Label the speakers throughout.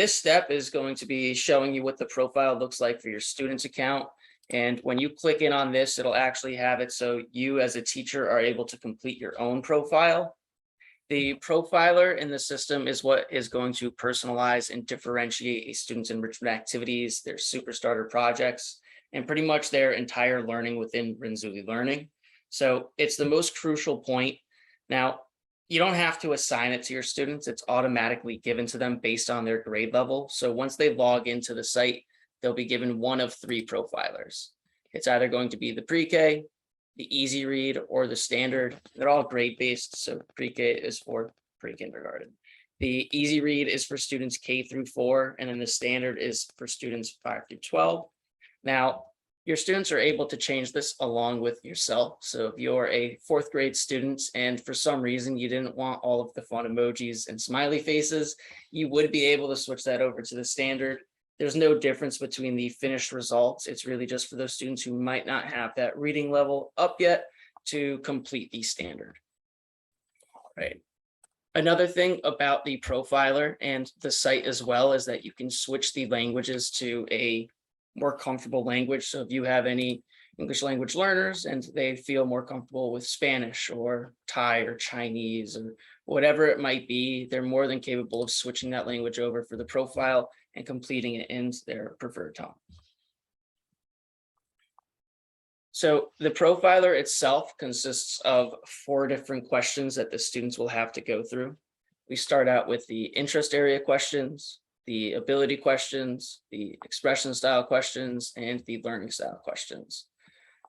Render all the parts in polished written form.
Speaker 1: This step is going to be showing you what the profile looks like for your student's account. And when you click in on this, it'll actually have it so you as a teacher are able to complete your own profile. The profiler in the system is what is going to personalize and differentiate a student's enrichment activities, their super starter projects, and pretty much their entire learning within Renzulli Learning. So it's the most crucial point. Now, you don't have to assign it to your students. It's automatically given to them based on their grade level. So once they log into the site, they'll be given one of three profilers. It's either going to be the pre-K, the easy read, or the standard. They're all grade based. So pre-K is for pre-kindergarten. The easy read is for students K through 4, and then the standard is for students 5 through 12. Now, your students are able to change this along with yourself. So if you're a 4th grade student and for some reason you didn't want all of the fun emojis and smiley faces, you would be able to switch that over to the standard. There's no difference between the finished results. It's really just for those students who might not have that reading level up yet to complete the standard. All right. Another thing about the profiler and the site as well is that you can switch the languages to a more comfortable language. So if you have any English language learners and they feel more comfortable with Spanish or Thai or Chinese or whatever it might be, they're more than capable of switching that language over for the profile and completing it in their preferred tongue. So the profiler itself consists of 4 different questions that the students will have to go through. We start out with the interest area questions, the ability questions, the expression style questions, and the learning style questions.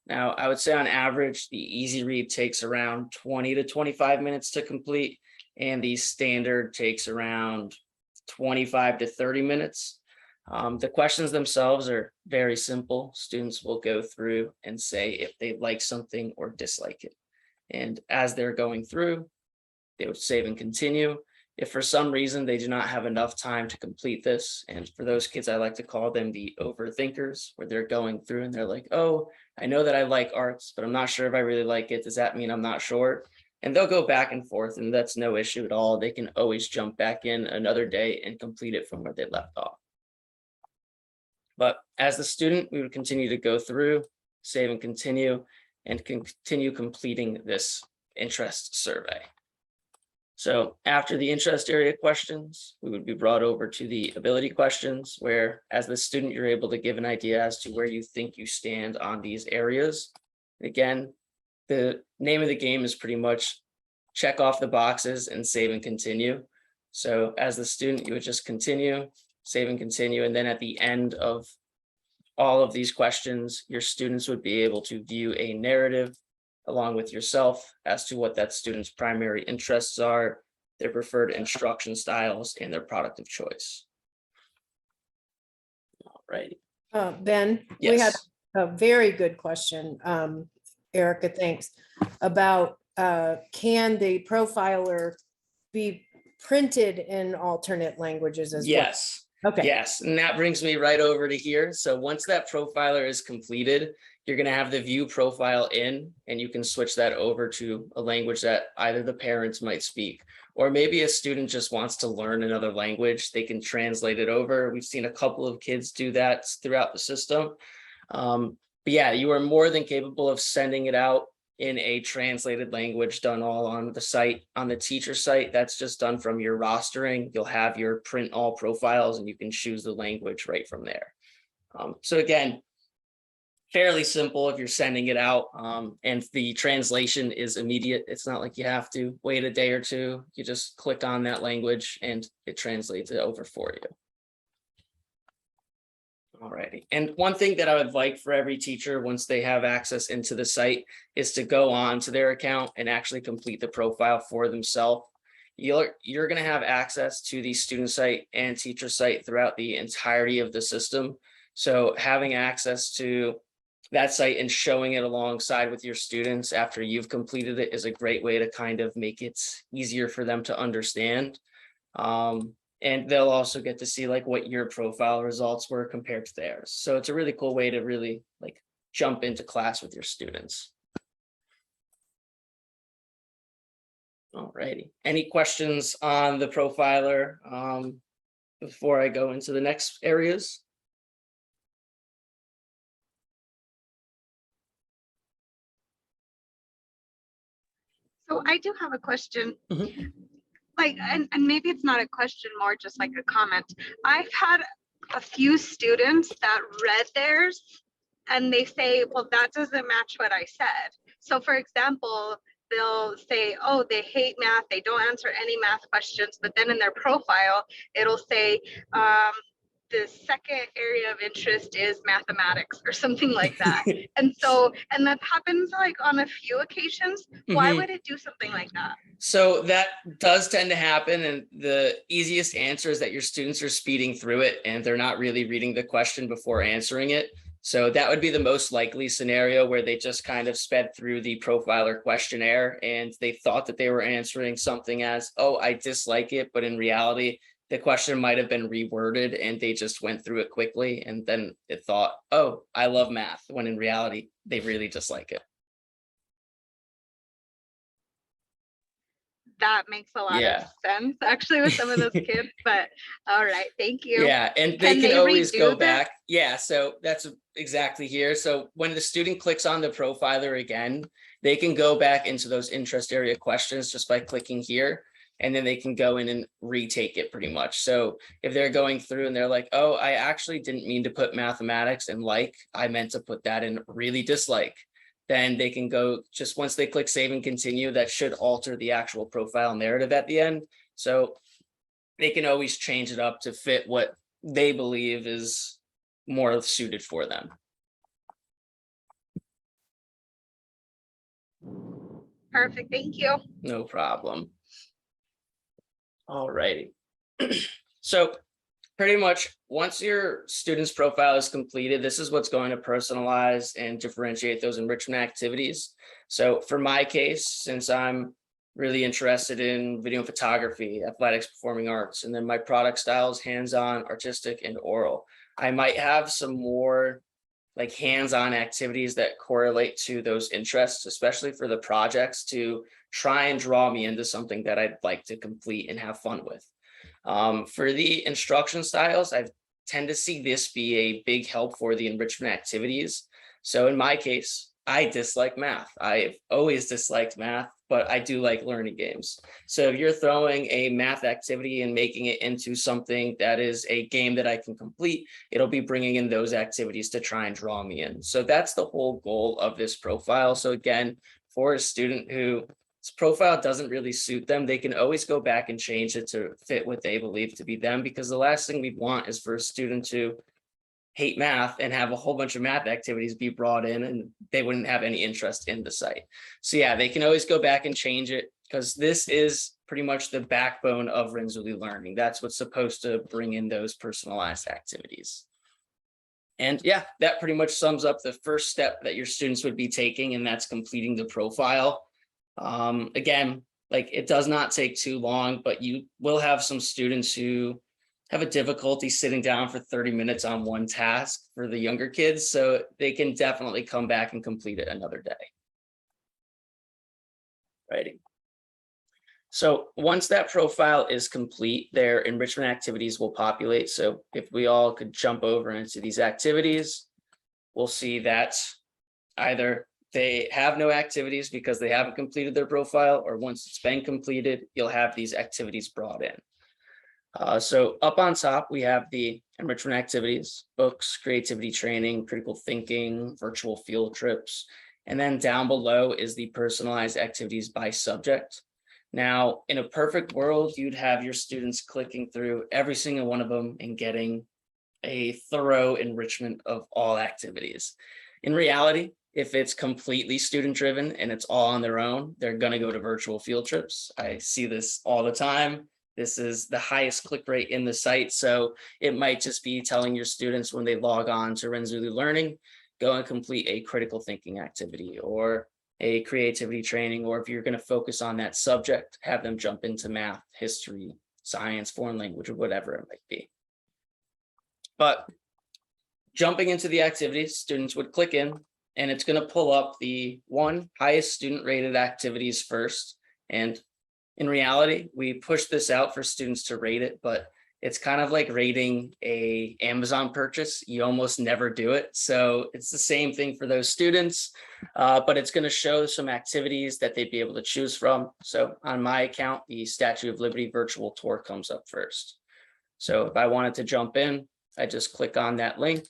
Speaker 1: Now, I would say on average, the easy read takes around 20 to 25 minutes to complete, and the standard takes around 25 to 30 minutes. The questions themselves are very simple. Students will go through and say if they like something or dislike it. And as they're going through, they would save and continue. If for some reason they do not have enough time to complete this, and for those kids, I like to call them the overthinkers, where they're going through and they're like, oh, I know that I like arts, but I'm not sure if I really like it. Does that mean I'm not sure? And they'll go back and forth, and that's no issue at all. They can always jump back in another day and complete it from where they left off. But as the student, we would continue to go through, save and continue completing this interest survey. So after the interest area questions, we would be brought over to the ability questions, where as the student, you're able to give an idea as to where you think you stand on these areas. Again, the name of the game is pretty much check off the boxes and save and continue. So as the student, you would just continue, save and continue. And then at the end of all of these questions, your students would be able to view a narrative along with yourself as to what that student's primary interests are, their preferred instruction styles, and their product of choice. All righty.
Speaker 2: Ben,
Speaker 1: Yes.
Speaker 2: we had a very good question, Erica, thanks, about can the profiler be printed in alternate languages as well?
Speaker 1: Yes.
Speaker 2: Okay.
Speaker 1: Yes, and that brings me right over to here. So once that profiler is completed, you're going to have the view profile in, and you can switch that over to a language that either the parents might speak, or maybe a student just wants to learn another language. They can translate it over. We've seen a couple of kids do that throughout the system. But yeah, you are more than capable of sending it out in a translated language, done all on the site, on the teacher site. That's just done from your rostering. You'll have your print all profiles, and you can choose the language right from there. So again, fairly simple if you're sending it out, and the translation is immediate. It's not like you have to wait a day or two. You just click on that language and it translates it over for you. Alrighty. And one thing that I would like for every teacher, once they have access into the site, is to go on to their account and actually complete the profile for themselves. You're going to have access to the student site and teacher site throughout the entirety of the system. So having access to that site and showing it alongside with your students after you've completed it is a great way to kind of make it easier for them to understand. And they'll also get to see like what your profile results were compared to theirs. So it's a really cool way to really like jump into class with your students. All righty. Any questions on the profiler? before I go into the next areas?
Speaker 3: So I do have a question.
Speaker 1: Mhm.
Speaker 3: Like, and maybe it's not a question, more just like a comment. I've had a few students that read theirs and they say, well, that doesn't match what I said. So for example, they'll say, oh, they hate math, they don't answer any math questions, but then in their profile, it'll say, the second area of interest is mathematics or something like that. And so, and that happens like on a few occasions. Why
Speaker 1: Mhm.
Speaker 3: would it do something like that?
Speaker 1: So that does tend to happen, and the easiest answer is that your students are speeding through it and they're not really reading the question before answering it. So that would be the most likely scenario, where they just kind of sped through the profiler questionnaire and they thought that they were answering something as, oh, I dislike it, but in reality, the question might have been reworded and they just went through it quickly, and then it thought, oh, I love math, when in reality, they really dislike it.
Speaker 3: That makes a lot of
Speaker 1: Yeah.
Speaker 3: sense actually with some of those kids, but all right, thank you.
Speaker 1: Yeah, and they
Speaker 3: Can
Speaker 1: can
Speaker 3: they
Speaker 1: always go
Speaker 3: redo the,
Speaker 1: back. Yeah, so that's exactly here. So when the student clicks on the profiler again, they can go back into those interest area questions just by clicking here, and then they can go in and retake it pretty much. So if they're going through and they're like, oh, I actually didn't mean to put mathematics and like, I meant to put that in really dislike, then they can go, just once they click save and continue, that should alter the actual profile narrative at the end. So they can always change it up to fit what they believe is more suited for them.
Speaker 3: perfect, thank you.
Speaker 1: No problem. All righty. So pretty much once your student's profile is completed, this is what's going to personalize and differentiate those enrichment activities. So for my case, since I'm really interested in video and photography, athletics, performing arts, and then my product style is hands-on, artistic, and oral, I might have some more like hands-on activities that correlate to those interests, especially for the projects, to try and draw me into something that I'd like to complete and have fun with. For the instruction styles, I tend to see this be a big help for the enrichment activities. So in my case, I dislike math. I've always disliked math, but I do like learning games. So if you're throwing a math activity and making it into something that is a game that I can complete, it'll be bringing in those activities to try and draw me in. So that's the whole goal of this profile. So again, for a student who profile doesn't really suit them, they can always go back and change it to fit what they believe to be them, because the last thing we want is for a student to hate math and have a whole bunch of math activities be brought in and they wouldn't have any interest in the site. So yeah, they can always go back and change it, because this is pretty much the backbone of Renzulli learning. That's what's supposed to bring in those personalized activities. And yeah, that pretty much sums up the first step that your students would be taking, and that's completing the profile. Again, like, it does not take too long, but you will have some students who have a difficulty sitting down for 30 minutes on one task for the younger kids, so they can definitely come back and complete it another day. Righty. So once that profile is complete, their enrichment activities will populate. So if we all could jump over into these activities, we'll see that either they have no activities because they haven't completed their profile, or once it's been completed, you'll have these activities brought in. So up on top, we have the enrichment activities, books, creativity training, critical thinking, virtual field trips. And then down below is the personalized activities by subject. Now, in a perfect world, you'd have your students clicking through every single one of them and getting a thorough enrichment of all activities. In reality, if it's completely student driven and it's all on their own, they're going to go to virtual field trips. I see this all the time. This is the highest click rate in the site. So it might just be telling your students when they log on to Renzulli Learning, go and complete a critical thinking activity or a creativity training, or if you're going to focus on that subject, have them jump into math, history, science, foreign language, or whatever it might be. But jumping into the activities, students would click in and it's going to pull up the one highest student rated activities first. And in reality, we push this out for students to rate it, but It's kind of like rating a Amazon purchase. You almost never do it. So it's the same thing for those students, but it's going to show some activities that they'd be able to choose from. So on my account, the Statue of Liberty virtual tour comes up first. So if I wanted to jump in, I just click on that link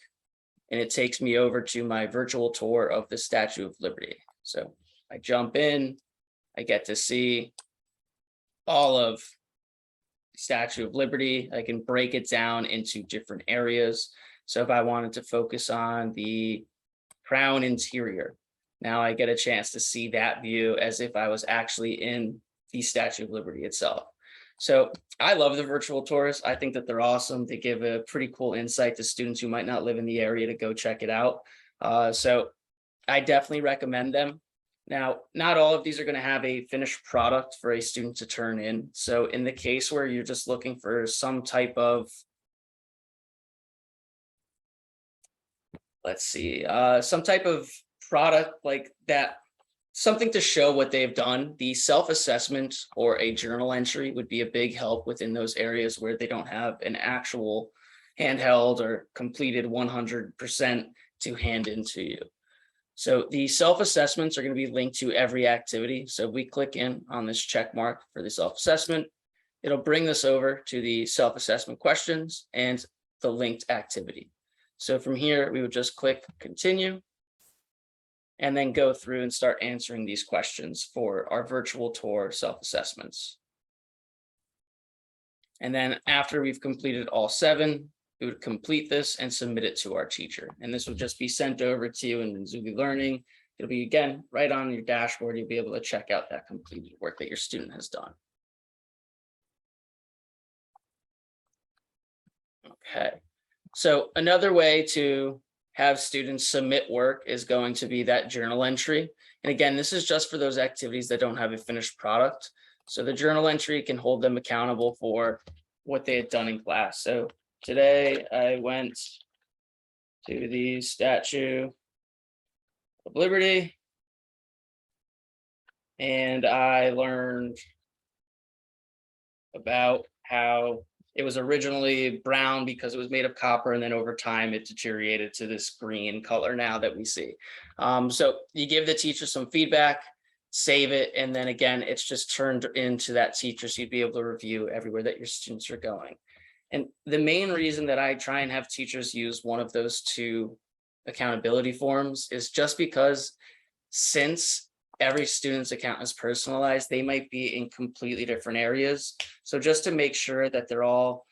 Speaker 1: and it takes me over to my virtual tour of the Statue of Liberty. So I jump in, I get to see all of Statue of Liberty. I can break it down into different areas. So if I wanted to focus on the crown interior, now I get a chance to see that view as if I was actually in the Statue of Liberty itself. So I love the virtual tours. I think that they're awesome. They give a pretty cool insight to students who might not live in the area to go check it out. So I definitely recommend them. Now, not all of these are going to have a finished product for a student to turn in. So in the case where you're just looking for some type of, let's see, some type of product like that, something to show what they've done, the self-assessment or a journal entry would be a big help within those areas where they don't have an actual handheld or completed 100% to hand into you. So the self-assessments are going to be linked to every activity. So if we click in on this check mark for the self-assessment, it'll bring this over to the self-assessment questions and the linked activity. So from here, we would just click continue and then go through and start answering these questions for our virtual tour self-assessments. And then after we've completed all 7, we would complete this and submit it to our teacher. And this would just be sent over to you in Renzulli Learning. It'll be, again, right on your dashboard. You'll be able to check out that completed work that your student has done. Okay, so another way to have students submit work is going to be that journal entry. And again, this is just for those activities that don't have a finished product. So the journal entry can hold them accountable for what they had done in class. So today I went to the Statue of Liberty and I learned about how it was originally brown because it was made of copper, and then over time it deteriorated to this green color now that we see. So you give the teacher some feedback, save it, and then again, it's just turned into that teacher, so you'd be able to review everywhere that your students are going. And the main reason that I try and have teachers use one of those 2 accountability forms is just because since every student's account is personalized, they might be in completely different areas. So just to make sure that they're all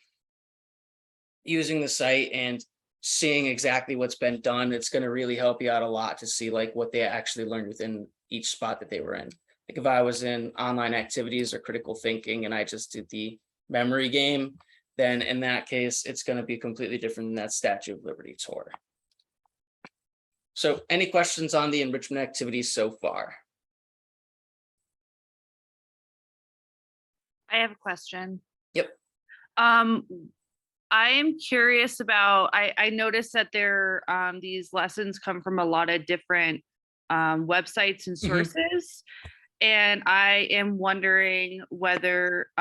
Speaker 1: using the site and seeing exactly what's been done, it's going to really help you out a lot to see like what they actually learned within each spot that they were in. Like if I was in online activities or critical thinking and I just did the memory game, then in that case, it's going to be completely different than that Statue of Liberty tour. So any questions on the enrichment activities so far?
Speaker 4: I have a question.
Speaker 1: Yep.
Speaker 4: I am curious about, I noticed that there, these lessons come from a lot of different websites and sources. And I am wondering whether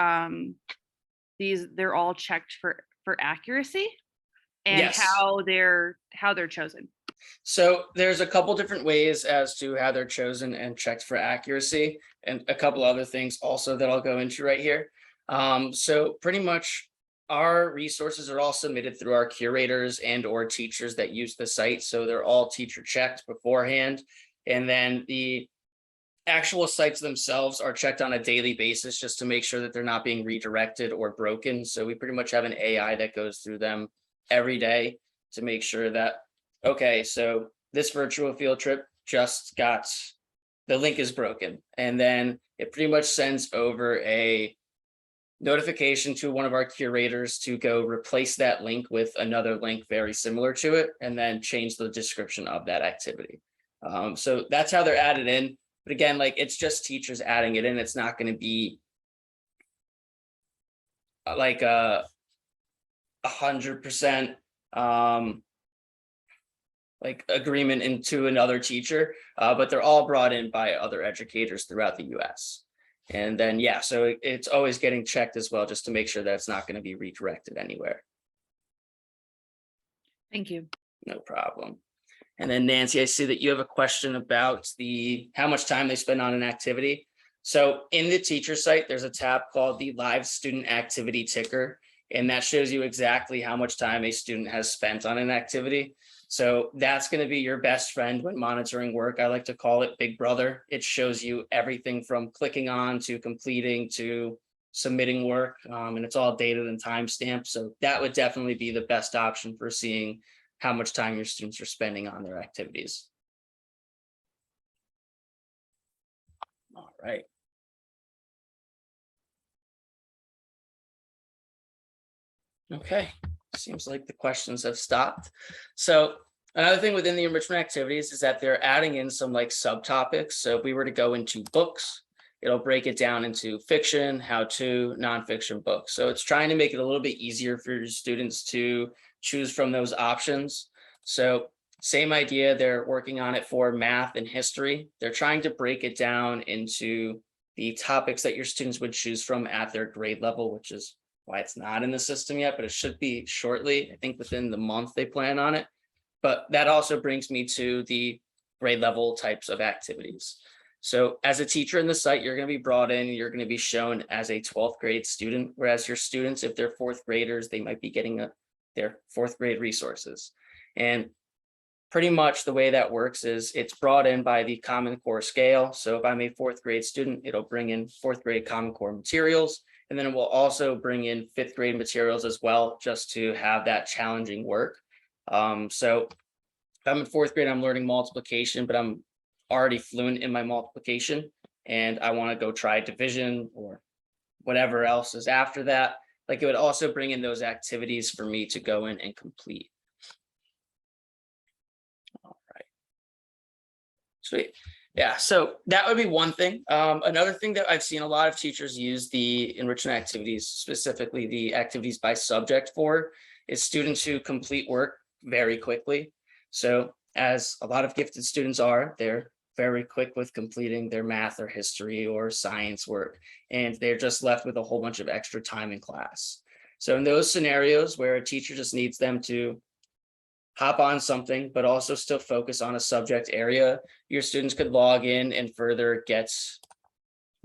Speaker 4: they're all checked for accuracy and
Speaker 1: Yes.
Speaker 4: how they're chosen.
Speaker 1: So there's a couple different ways as to how they're chosen and checked for accuracy, and a couple other things also that I'll go into right here. So pretty much our resources are all submitted through our curators and or teachers that use the site. So they're all teacher checked beforehand. And then the actual sites themselves are checked on a daily basis just to make sure that they're not being redirected or broken. So we pretty much have an AI that goes through them every day to make sure that, okay, so this virtual field trip just got, the link is broken. And then it pretty much sends over a notification to one of our curators to go replace that link with another link very similar to it, and then change the description of that activity. So that's how they're added in. But again, like it's just teachers adding it in. It's not going to be like 100% like agreement into another teacher, but they're all brought in by other educators throughout the US. And then, yeah, so it's always getting checked as well, just to make sure that it's not going to be redirected anywhere.
Speaker 4: Thank you.
Speaker 1: No problem. And then Nancy, I see that you have a question about how much time they spend on an activity. So in the teacher site, there's a tab called the Live Student Activity Ticker, and that shows you exactly how much time a student has spent on an activity. So that's going to be your best friend when monitoring work. I like to call it Big Brother. It shows you everything from clicking on to completing to submitting work, and it's all dated and timestamped. So that would definitely be the best option for seeing how much time your students are spending on their activities. All right. Okay, seems like the questions have stopped. So another thing within the enrichment activities is that they're adding in some like subtopics. So if we were to go into books, it'll break it down into fiction, how to, nonfiction books. So it's trying to make it a little bit easier for your students to choose from those options. So same idea, they're working on it for math and history. They're trying to break it down into the topics that your students would choose from at their grade level, which is why it's not in the system yet, but it should be shortly. I think within the month they plan on it. But that also brings me to the grade level types of activities. So as a teacher in the site, you're going to be brought in, you're going to be shown as a 12th grade student, whereas your students, if they're fourth graders, they might be getting their fourth grade resources. And pretty much the way that works is it's brought in by the Common Core scale. So if I'm a fourth grade student, it'll bring in fourth grade Common Core materials. And then it will also bring in fifth grade materials as well, just to have that challenging work. So if I'm in fourth grade, I'm learning multiplication, but I'm already fluent in my multiplication and I want to go try division or whatever else is after that. Like it would also bring in those activities for me to go in and complete. All right. Sweet. Yeah, so that would be one thing. Another thing that I've seen a lot of teachers use the enrichment activities, specifically the activities by subject for, is students who complete work very quickly. So as a lot of gifted students are, they're very quick with completing their math or history or science work, and they're just left with a whole bunch of extra time in class. So in those scenarios where a teacher just needs them to hop on something, but also still focus on a subject area, your students could log in and further get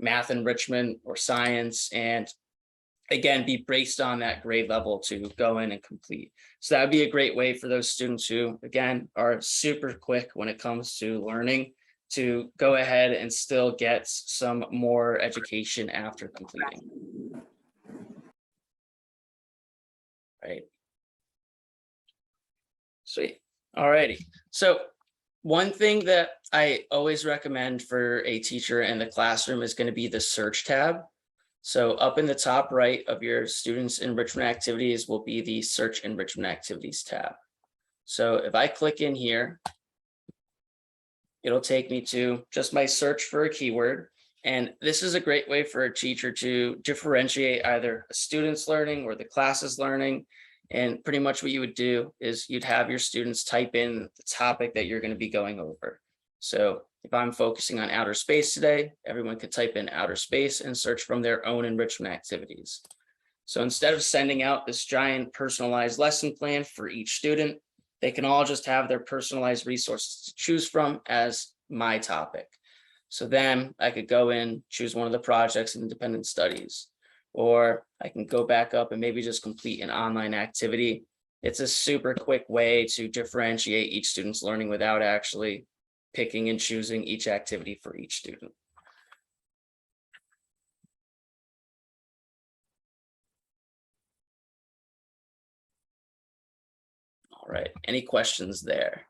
Speaker 1: math enrichment or science, and again, be based on that grade level to go in and complete. So that would be a great way for those students who, again, are super quick when it comes to learning to go ahead and still get some more education after completing. Right. Sweet. All righty. So one thing that I always recommend for a teacher in the classroom is going to be the search tab. So up in the top right of your students' enrichment activities will be the search enrichment activities tab. So if I click in here, it'll take me to just my search for a keyword. And this is a great way for a teacher to differentiate either a student's learning or the class's learning. And pretty much what you would do is you'd have your students type in the topic that you're going to be going over. So if I'm focusing on outer space today, everyone could type in outer space and search from their own enrichment activities. So instead of sending out this giant personalized lesson plan for each student, they can all just have their personalized resources to choose from as my topic. So then I could go in, choose one of the projects in independent studies, or I can go back up and maybe just complete an online activity. It's a super quick way to differentiate each student's learning without actually picking and choosing each activity for each student. All right, any questions there?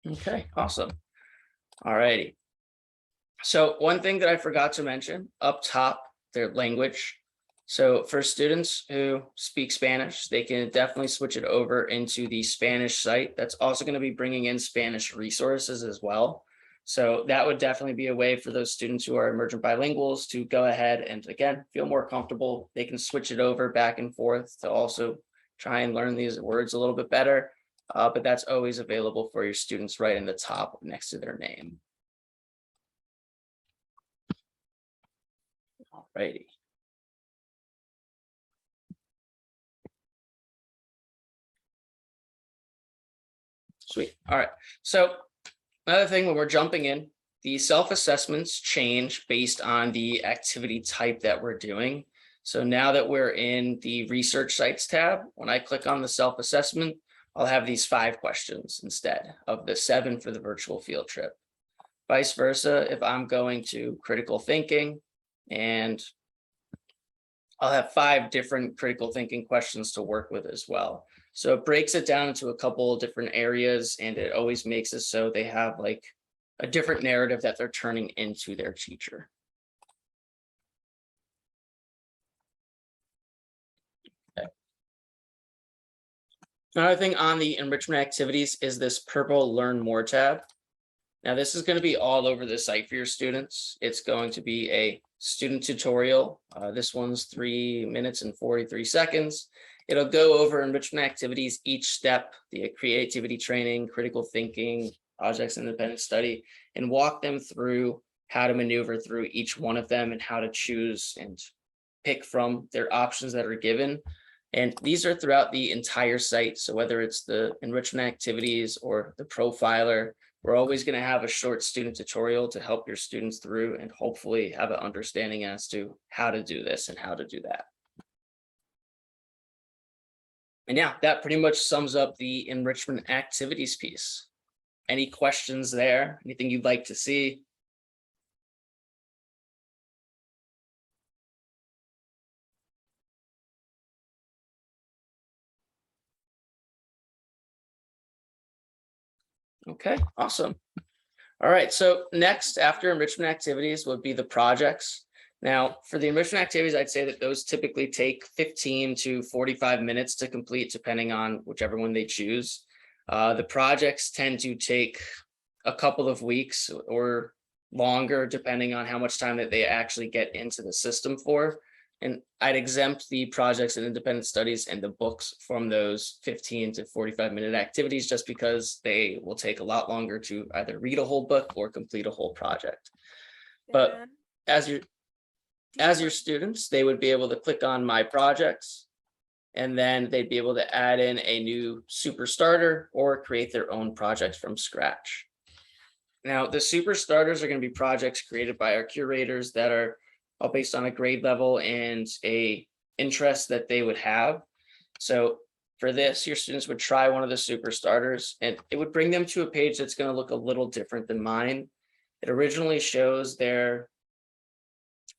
Speaker 1: Okay, awesome. All righty. So one thing that I forgot to mention up top, their language. So for students who speak Spanish, they can definitely switch it over into the Spanish site. That's also going to be bringing in Spanish resources as well. So that would definitely be a way for those students who are emergent bilinguals to go ahead and, again, feel more comfortable. They can switch it over back and forth to also try and learn these words a little bit better. But that's always available for your students right in the top next to their name. Alrighty. Sweet. All right. So another thing when we're jumping in, the self-assessments change based on the activity type that we're doing. So now that we're in the research sites tab, when I click on the self-assessment, I'll have these 5 questions instead of the 7 for the virtual field trip. Vice versa, if I'm going to critical thinking, and I'll have 5 different critical thinking questions to work with as well. So it breaks it down into a couple of different areas, and it always makes it so they have like a different narrative that they're turning into their teacher. Okay. Another thing on the enrichment activities is this purple Learn More tab. Now this is going to be all over the site for your students. It's going to be a student tutorial. This one's 3 minutes and 43 seconds. It'll go over enrichment activities, each step, the creativity training, critical thinking, projects, independent study, and walk them through how to maneuver through each one of them and how to choose and pick from their options that are given. And these are throughout the entire site. So whether it's the enrichment activities or the profiler, we're always going to have a short student tutorial to help your students through and hopefully have an understanding as to how to do this and how to do that. And yeah, that pretty much sums up the enrichment activities piece. Any questions there? Anything you'd like to see? Okay, awesome. All right, so next after enrichment activities would be the projects. Now, for the enrichment activities, I'd say that those typically take 15 to 45 minutes to complete, depending on whichever one they choose. The projects tend to take a couple of weeks or longer, depending on how much time that they actually get into the system for. And I'd exempt the projects and independent studies and the books from those 15 to 45-minute activities, just because they will take a lot longer to either read a whole book or complete a whole project. But as your students, they would be able to click on My Projects, and then they'd be able to add in a new super starter or create their own projects from scratch. Now, the super starters are going to be projects created by our curators that are all based on a grade level and a interest that they would have. So for this, your students would try one of the super starters, and it would bring them to a page that's going to look a little different than mine. It originally shows their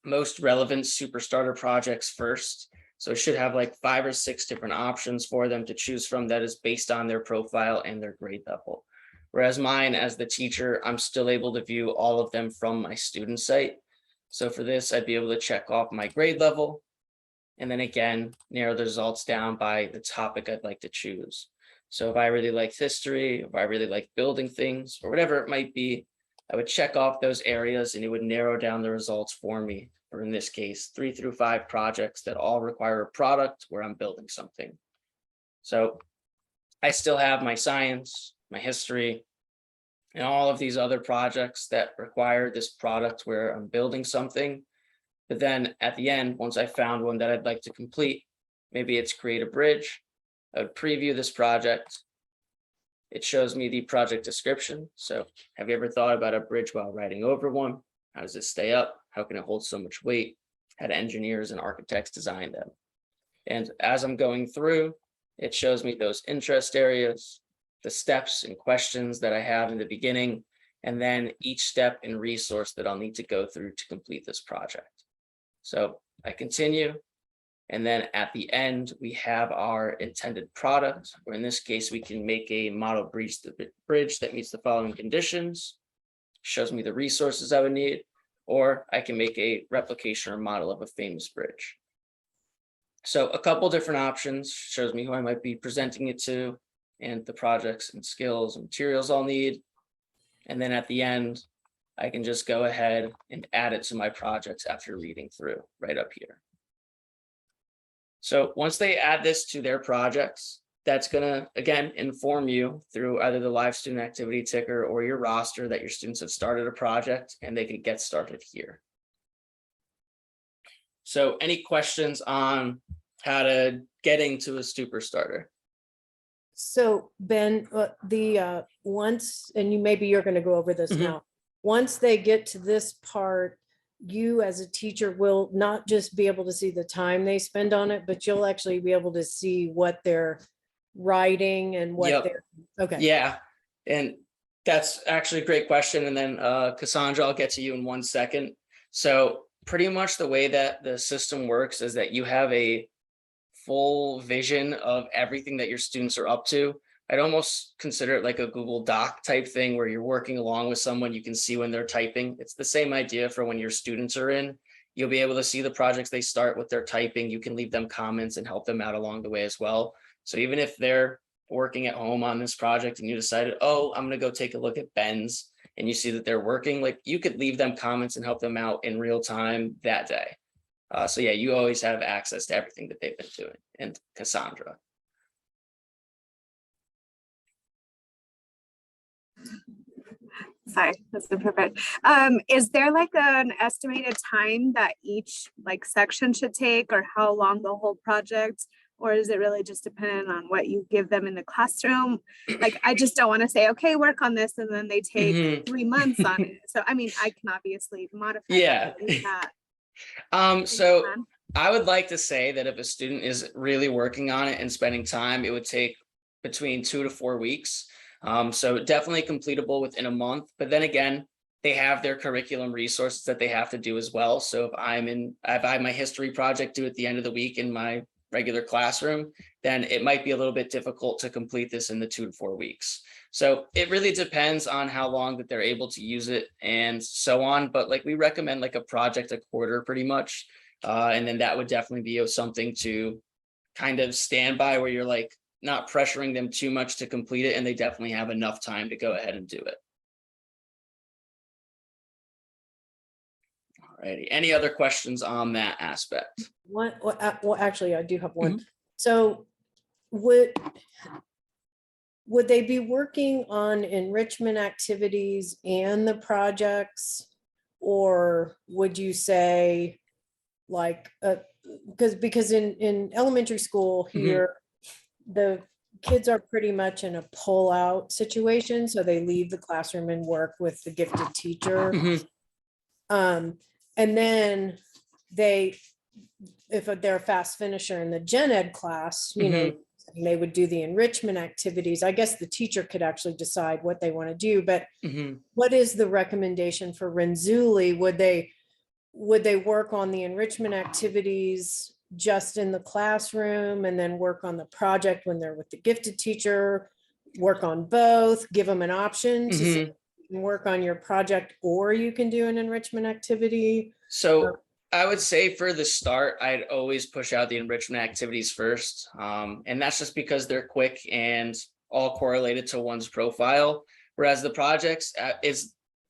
Speaker 1: most relevant super starter projects first. So it should have like 5 or 6 different options for them to choose from that is based on their profile and their grade level. Whereas mine, as the teacher, I'm still able to view all of them from my student site. So for this, I'd be able to check off my grade level, and then again, narrow the results down by the topic I'd like to choose. So if I really liked history, if I really like building things, or whatever it might be, I would check off those areas and it would narrow down the results for me, or in this case, 3 through 5 projects that all require a product where I'm building something. So I still have my science, my history, and all of these other projects that require this product where I'm building something. But then at the end, once I found one that I'd like to complete, maybe it's create a bridge, I would preview this project. It shows me the project description. So have you ever thought about a bridge while riding over one? How does it stay up? How can it hold so much weight? How do engineers and architects design them? And as I'm going through, it shows me those interest areas, the steps and questions that I have in the beginning, and then each step and resource that I'll need to go through to complete this project. So I continue, and then at the end, we have our intended product, or in this case, we can make a model bridge that meets the following conditions, shows me the resources I would need, or I can make a replication or model of a famous bridge. So a couple different options, shows me who I might be presenting it to and the projects and skills and materials I'll need. And then at the end, I can just go ahead and add it to my projects after reading through right up here. So once they add this to their projects, that's gonna, again, inform you through either the live student activity ticker or your roster that your students have started a project and they can get started here. So any questions on how to get into a super starter?
Speaker 2: So Ben, once, and maybe you're going to go over this
Speaker 1: Mhm.
Speaker 2: now. Once they get to this part, you as a teacher will not just be able to see the time they spend on it, but you'll actually be able to see what they're writing and what
Speaker 1: Yep.
Speaker 2: they're, okay.
Speaker 1: Yeah, and that's actually a great question. And then Cassandra, I'll get to you in 1 second. So pretty much the way that the system works is that you have a full vision of everything that your students are up to. I'd almost consider it like a Google Doc type thing where you're working along with someone, you can see when they're typing. It's the same idea for when your students are in. You'll be able to see the projects they start with their typing. You can leave them comments and help them out along the way as well. So even if they're working at home on this project and you decided, oh, I'm going to go take a look at Ben's, and you see that they're working, like you could leave them comments and help them out in real time that day. So yeah, you always have access to everything that they've been doing. And Cassandra.
Speaker 5: Sorry, that's perfect. Is there like an estimated time that each like section should take, or how long the whole project? Or is it really just dependent on what you give them in the classroom? Like, I just don't want to say, okay, work on this, and then they take
Speaker 1: Mhm.
Speaker 5: 3 months on it. So, I mean, I can obviously modify
Speaker 1: Yeah.
Speaker 5: that. Is that
Speaker 1: So
Speaker 5: plan?
Speaker 1: I would like to say that if a student is really working on it and spending time, it would take between 2 to 4 weeks. So definitely completable within a month. But then again, they have their curriculum resources that they have to do as well. So if I have my history project due at the end of the week in my regular classroom, then it might be a little bit difficult to complete this in the 2 to 4 weeks. So it really depends on how long that they're able to use it and so on. But like we recommend like a project a quarter pretty much. And then that would definitely be something to kind of stand by where you're like not pressuring them too much to complete it. And they definitely have enough time to go ahead and do it. Alrighty. Any other questions on that aspect?
Speaker 2: Well, actually, I do have one.
Speaker 1: Mhm.
Speaker 2: So would they be working on enrichment activities and the projects? Or would you say like, because in elementary school
Speaker 1: Mhm.
Speaker 2: here, the kids are pretty much in a pull-out situation, so they leave the classroom and work with the gifted teacher.
Speaker 1: Mhm.
Speaker 2: And then if they're a fast finisher in the gen ed class, they would do the enrichment activities. I guess the teacher could actually decide what they want to do, but
Speaker 1: Mhm.
Speaker 2: what is the recommendation for Renzulli? Would they work on the enrichment activities just in the classroom and then work on the project when they're with the gifted teacher? Work on both, give them an option to say,
Speaker 1: Mhm.
Speaker 2: you can work on your project or you can do an enrichment activity.
Speaker 1: So I would say for the start, I'd always push out the enrichment activities first. And that's just because they're quick and all correlated to one's profile. Whereas the projects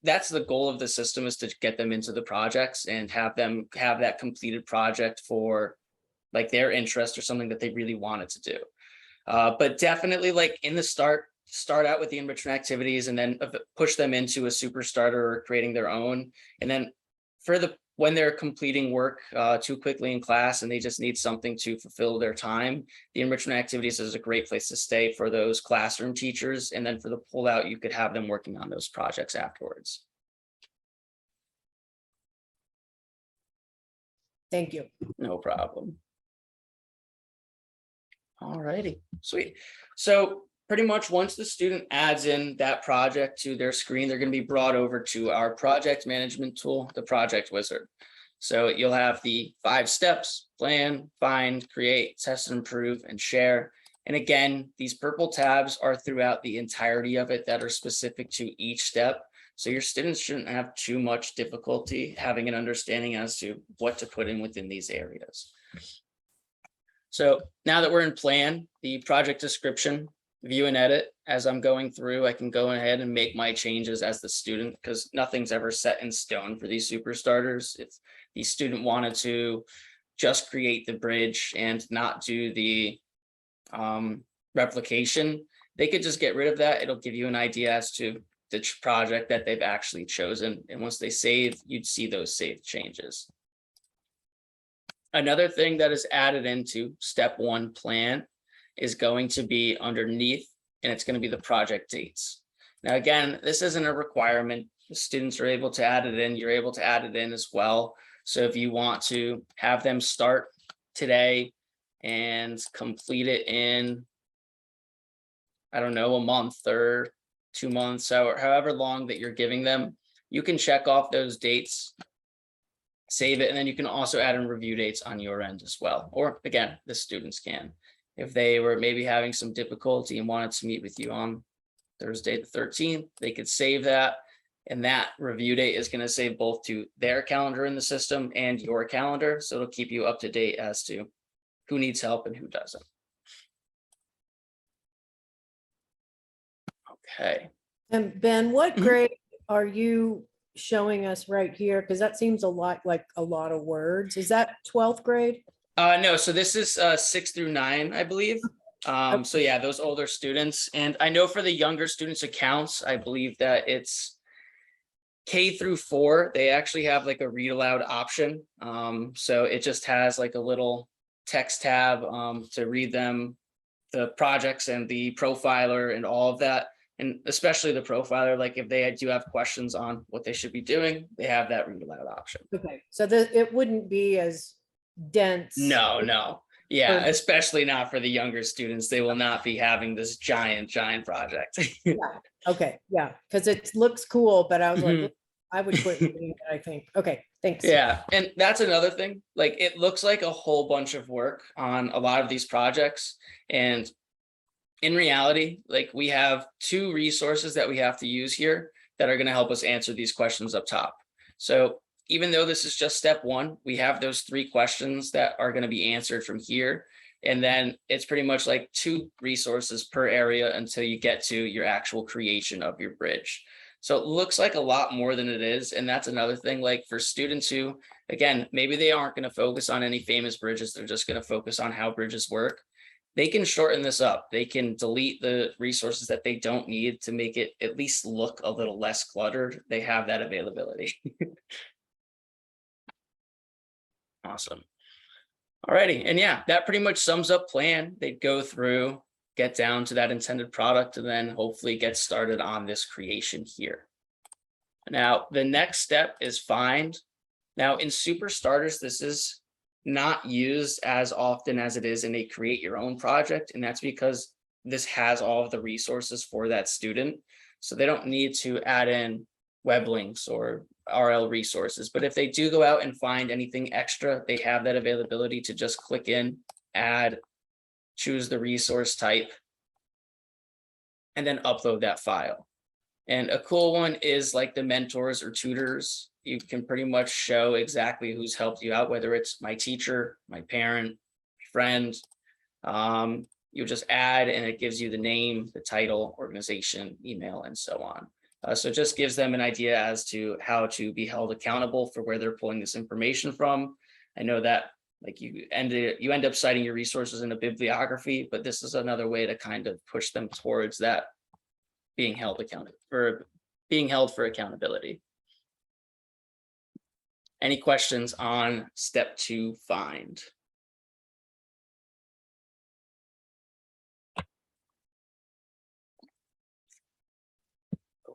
Speaker 1: that's the goal of the system, is to get them into the projects and have them have that completed project for like their interest or something that they really wanted to do. But definitely like in the start out with the enrichment activities and then push them into a super starter or creating their own. And then when they're completing work too quickly in class and they just need something to fulfill their time, the enrichment activities is a great place to stay for those classroom teachers. And then for the pullout, you could have them working on those projects afterwards.
Speaker 2: Thank you.
Speaker 1: No problem. All righty, sweet. So pretty much once the student adds in that project to their screen, they're going to be brought over to our project management tool, the project wizard. So you'll have the 5 steps: plan, find, create, test and improve, and share. And again, these purple tabs are throughout the entirety of it that are specific to each step. So your students shouldn't have too much difficulty having an understanding as to what to put in within these areas. So now that we're in plan, the project description, view and edit. As I'm going through, I can go ahead and make my changes as the student, because nothing's ever set in stone for these super starters. If the student wanted to just create the bridge and not do the replication, they could just get rid of that. It'll give you an idea as to the project that they've actually chosen. And once they save, you'd see those saved changes. Another thing that is added into step 1 plan is going to be underneath, and it's going to be the project dates. Now, again, this isn't a requirement. The students are able to add it in. You're able to add it in as well. So if you want to have them start today and complete it in, I don't know, a month or 2 months, or however long that you're giving them, you can check off those dates, save it, and then you can also add in review dates on your end as well. Or again, the students can. If they were maybe having some difficulty and wanted to meet with you on Thursday the 13th, they could save that. And that review date is going to save both to their calendar in the system and your calendar. So it'll keep you up to date as to who needs help and who doesn't. Okay.
Speaker 2: And Ben, what
Speaker 1: Mhm.
Speaker 2: grade are you showing us right here? Because that seems a lot like a lot of words. Is that 12th grade?
Speaker 1: No, so this is 6 through 9, I believe. So yeah, those older students. And I know for the younger students accounts, I believe that it's K through 4. They actually have like a read aloud option. So it just has like a little text tab to read them, the projects and the profiler and all of that. And especially the profiler, like if they do have questions on what they should be doing, they have that read aloud option.
Speaker 2: Okay, so it wouldn't be as dense.
Speaker 1: No. Yeah,
Speaker 2: Or-
Speaker 1: especially not for the younger students. They will not be having this giant project.
Speaker 2: Okay, yeah, because it looks cool, but I was
Speaker 1: Mhm.
Speaker 2: like, I would quit reading it, I think. Okay, thanks.
Speaker 1: Yeah, and that's another thing. Like it looks like a whole bunch of work on a lot of these projects. And in reality, like we have 2 resources that we have to use here that are going to help us answer these questions up top. So even though this is just step 1, we have those 3 questions that are going to be answered from here. And then it's pretty much like 2 resources per area until you get to your actual creation of your bridge. So it looks like a lot more than it is. And that's another thing, like for students who, again, maybe they aren't going to focus on any famous bridges. They're just going to focus on how bridges work. They can shorten this up. They can delete the resources that they don't need to make it at least look a little less cluttered. They have that availability. Awesome. Alrighty, and yeah, that pretty much sums up plan. They'd go through, get down to that intended product, and then hopefully get started on this creation here. Now, the next step is find. Now, in Super Starters, this is not used as often as it is in a create your own project, and that's because this has all of the resources for that student. So they don't need to add in web links or RL resources. But if they do go out and find anything extra, they have that availability to just click in, add, choose the resource type, and then upload that file. And a cool one is like the mentors or tutors. You can pretty much show exactly who's helped you out, whether it's my teacher, my parent, friend. You just add and it gives you the name, the title, organization, email, and so on. So it just gives them an idea as to how to be held accountable for where they're pulling this information from. I know that like you end up citing your resources in a bibliography, but this is another way to kind of push them towards that being held for accountability. Any questions on step 2, find?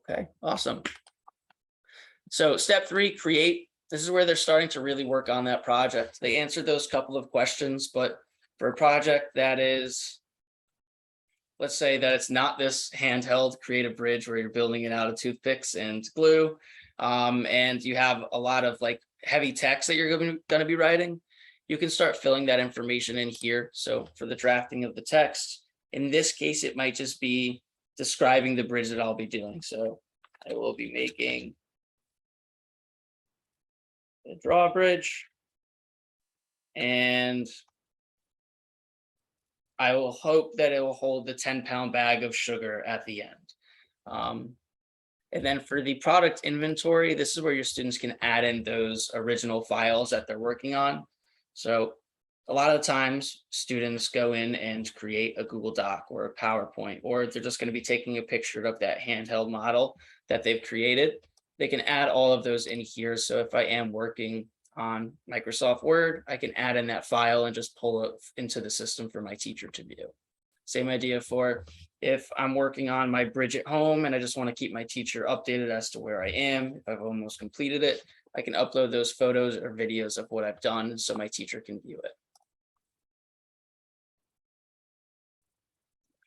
Speaker 1: Okay, awesome. So step 3, create. This is where they're starting to really work on that project. They answered those couple of questions, but for a project that is, let's say that it's not this handheld creative bridge where you're building it out of toothpicks and glue, and you have a lot of like heavy text that you're going to be writing, you can start filling that information in here. So for the drafting of the text, in this case, it might just be describing the bridge that I'll be doing. So I will be making a drawbridge, and I will hope that it will hold the 10-pound bag of sugar at the end. And then for the product inventory, this is where your students can add in those original files that they're working on. So a lot of the times students go in and create a Google Doc or a PowerPoint, or they're just going to be taking a picture of that handheld model that they've created. They can add all of those in here. So if I am working on Microsoft Word, I can add in that file and just pull it into the system for my teacher to view. Same idea for if I'm working on my bridge at home and I just want to keep my teacher updated as to where I am, if I've almost completed it, I can upload those photos or videos of what I've done so my teacher can view it.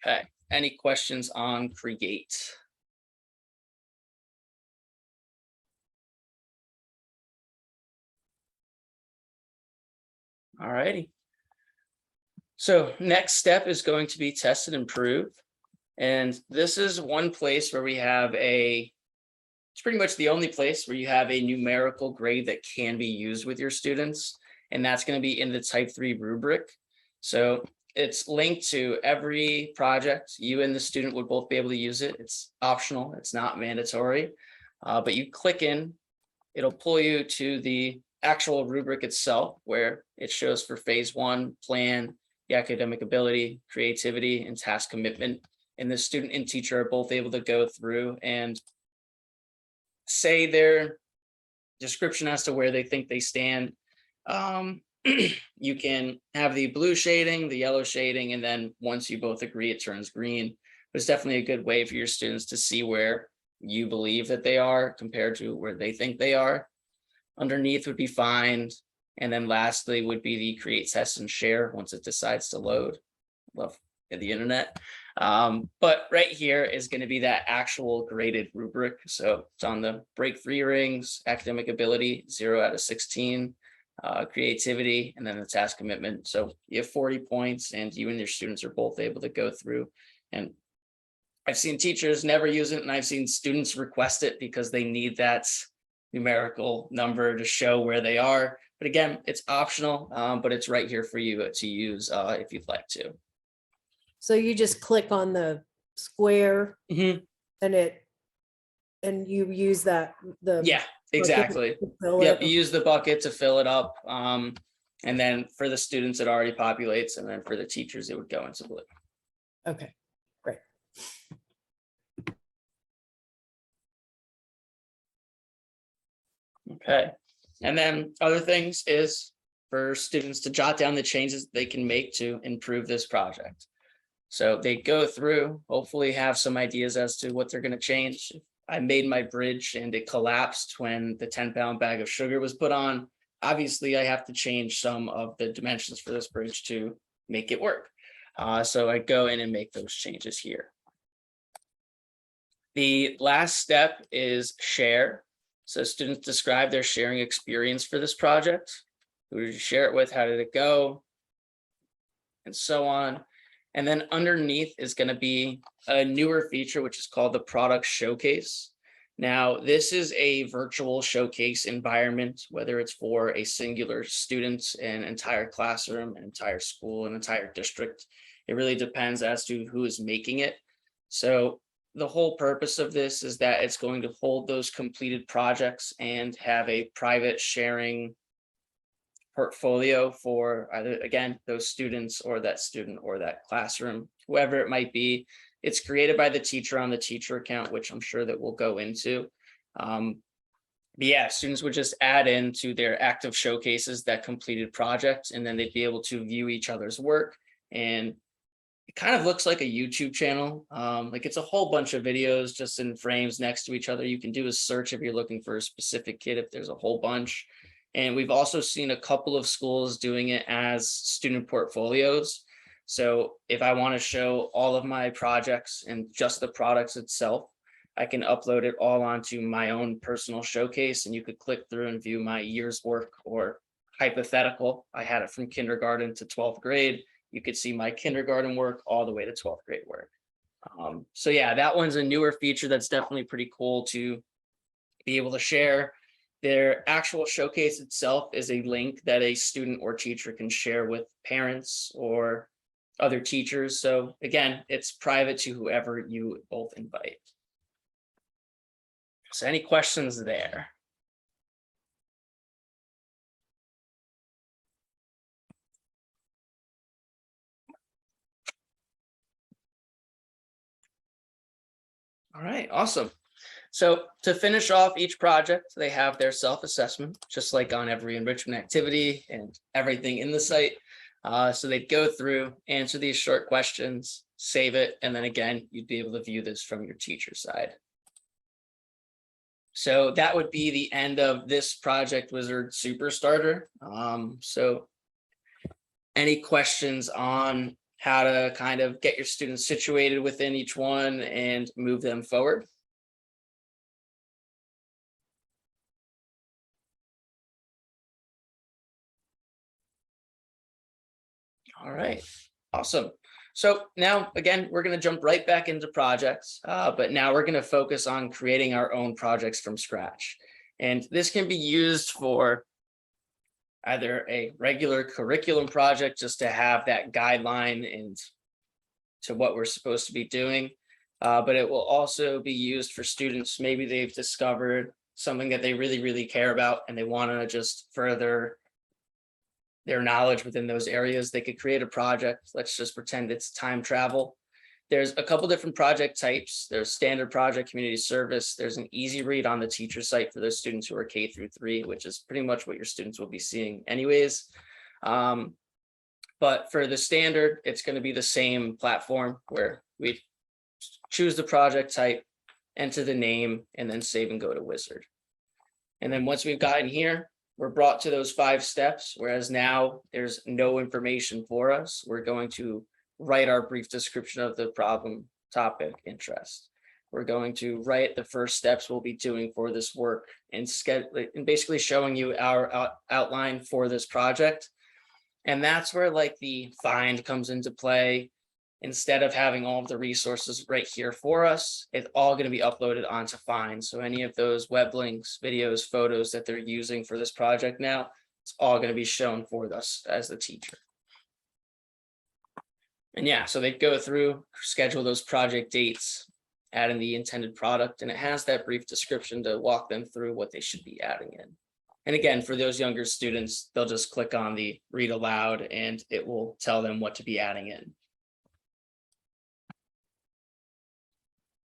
Speaker 1: Okay, any questions on Create? All righty. So next step is going to be test and improve. And this is one place where we have it's pretty much the only place where you have a numerical grade that can be used with your students. And that's going to be in the type 3 rubric. So it's linked to every project. You and the student would both be able to use it. It's optional, it's not mandatory. But you click in, it'll pull you to the actual rubric itself, where it shows for phase 1, plan, the academic ability, creativity, and task commitment. And the student and teacher are both able to go through and say their description as to where they think they stand. You can have the blue shading, the yellow shading, and then once you both agree, it turns green. But it's definitely a good way for your students to see where you believe that they are compared to where they think they are. Underneath would be find. And then lastly would be the create, test, and share once it decides to load. Love the internet. But right here is going to be that actual graded rubric. So it's on the break 3 rings, academic ability, 0 out of 16, creativity, and then the task commitment. So you have 40 points and you and your students are both able to go through. And I've seen teachers never use it, and I've seen students request it because they need that numerical number to show where they are. But again, it's optional, but it's right here for you to use if you'd like to.
Speaker 2: So you just click on the square
Speaker 1: Mhm.
Speaker 2: and you use that, the.
Speaker 1: Yeah, exactly.
Speaker 2: to fill
Speaker 1: Yep,
Speaker 2: it.
Speaker 1: you use the bucket to fill it up. And then for the students, it already populates. And then for the teachers, it would go into blue.
Speaker 2: Okay, great.
Speaker 1: Okay. And then other things is for students to jot down the changes they can make to improve this project. So they go through, hopefully have some ideas as to what they're going to change. I made my bridge and it collapsed when the 10-pound bag of sugar was put on. Obviously, I have to change some of the dimensions for this bridge to make it work. So I go in and make those changes here. The last step is share. So students describe their sharing experience for this project. Who did you share it with? How did it go? And so on. And then underneath is going to be a newer feature, which is called the product showcase. Now, this is a virtual showcase environment, whether it's for a singular student, an entire classroom, an entire school, an entire district. It really depends as to who is making it. So the whole purpose of this is that it's going to hold those completed projects and have a private sharing portfolio for either, again, those students or that student or that classroom, whoever it might be. It's created by the teacher on the teacher account, which I'm sure that we'll go into. But yeah, students would just add into their active showcases that completed project, and then they'd be able to view each other's work. And it kind of looks like a YouTube channel. Like it's a whole bunch of videos just in frames next to each other. You can do a search if you're looking for a specific kid, if there's a whole bunch. And we've also seen a couple of schools doing it as student portfolios. So if I want to show all of my projects and just the products itself, I can upload it all onto my own personal showcase, and you could click through and view my year's work. Or hypothetical, I had it from kindergarten to 12th grade. You could see my kindergarten work all the way to 12th grade work. So yeah, that one's a newer feature that's definitely pretty cool to be able to share. Their actual showcase itself is a link that a student or teacher can share with parents or other teachers. So again, it's private to whoever you both invite. So any questions there? All right, awesome. So to finish off each project, they have their self-assessment, just like on every enrichment activity and everything in the site. So they'd go through, answer these short questions, save it, and then again, you'd be able to view this from your teacher side. So that would be the end of this Project Wizard Super Starter. So any questions on how to kind of get your students situated within each one and move them forward? All right, awesome. So now, again, we're going to jump right back into projects, but now we're going to focus on creating our own projects from scratch. And this can be used for either a regular curriculum project, just to have that guideline and to what we're supposed to be doing. But it will also be used for students. Maybe they've discovered something that they really, really care about and they want to just further their knowledge within those areas. They could create a project. Let's just pretend it's time travel. There's a couple different project types. There's standard project, community service. There's an easy read on the teacher site for those students who are K-3, which is pretty much what your students will be seeing anyways. But for the standard, it's going to be the same platform where we choose the project type, enter the name, and then save and go to Wizard. And then once we've gotten here, we're brought to those 5 steps, whereas now there's no information for us. We're going to write our brief description of the problem, topic, interest. We're going to write the first steps we'll be doing for this work and basically showing you our outline for this project. And that's where like the find comes into play. Instead of having all of the resources right here for us, it's all going to be uploaded onto Find. So any of those web links, videos, photos that they're using for this project now, it's all going to be shown for us as the teacher. And yeah, so they go through, schedule those project dates, add in the intended product, and it has that brief description to walk them through what they should be adding in. And again, for those younger students, they'll just click on the read aloud and it will tell them what to be adding in.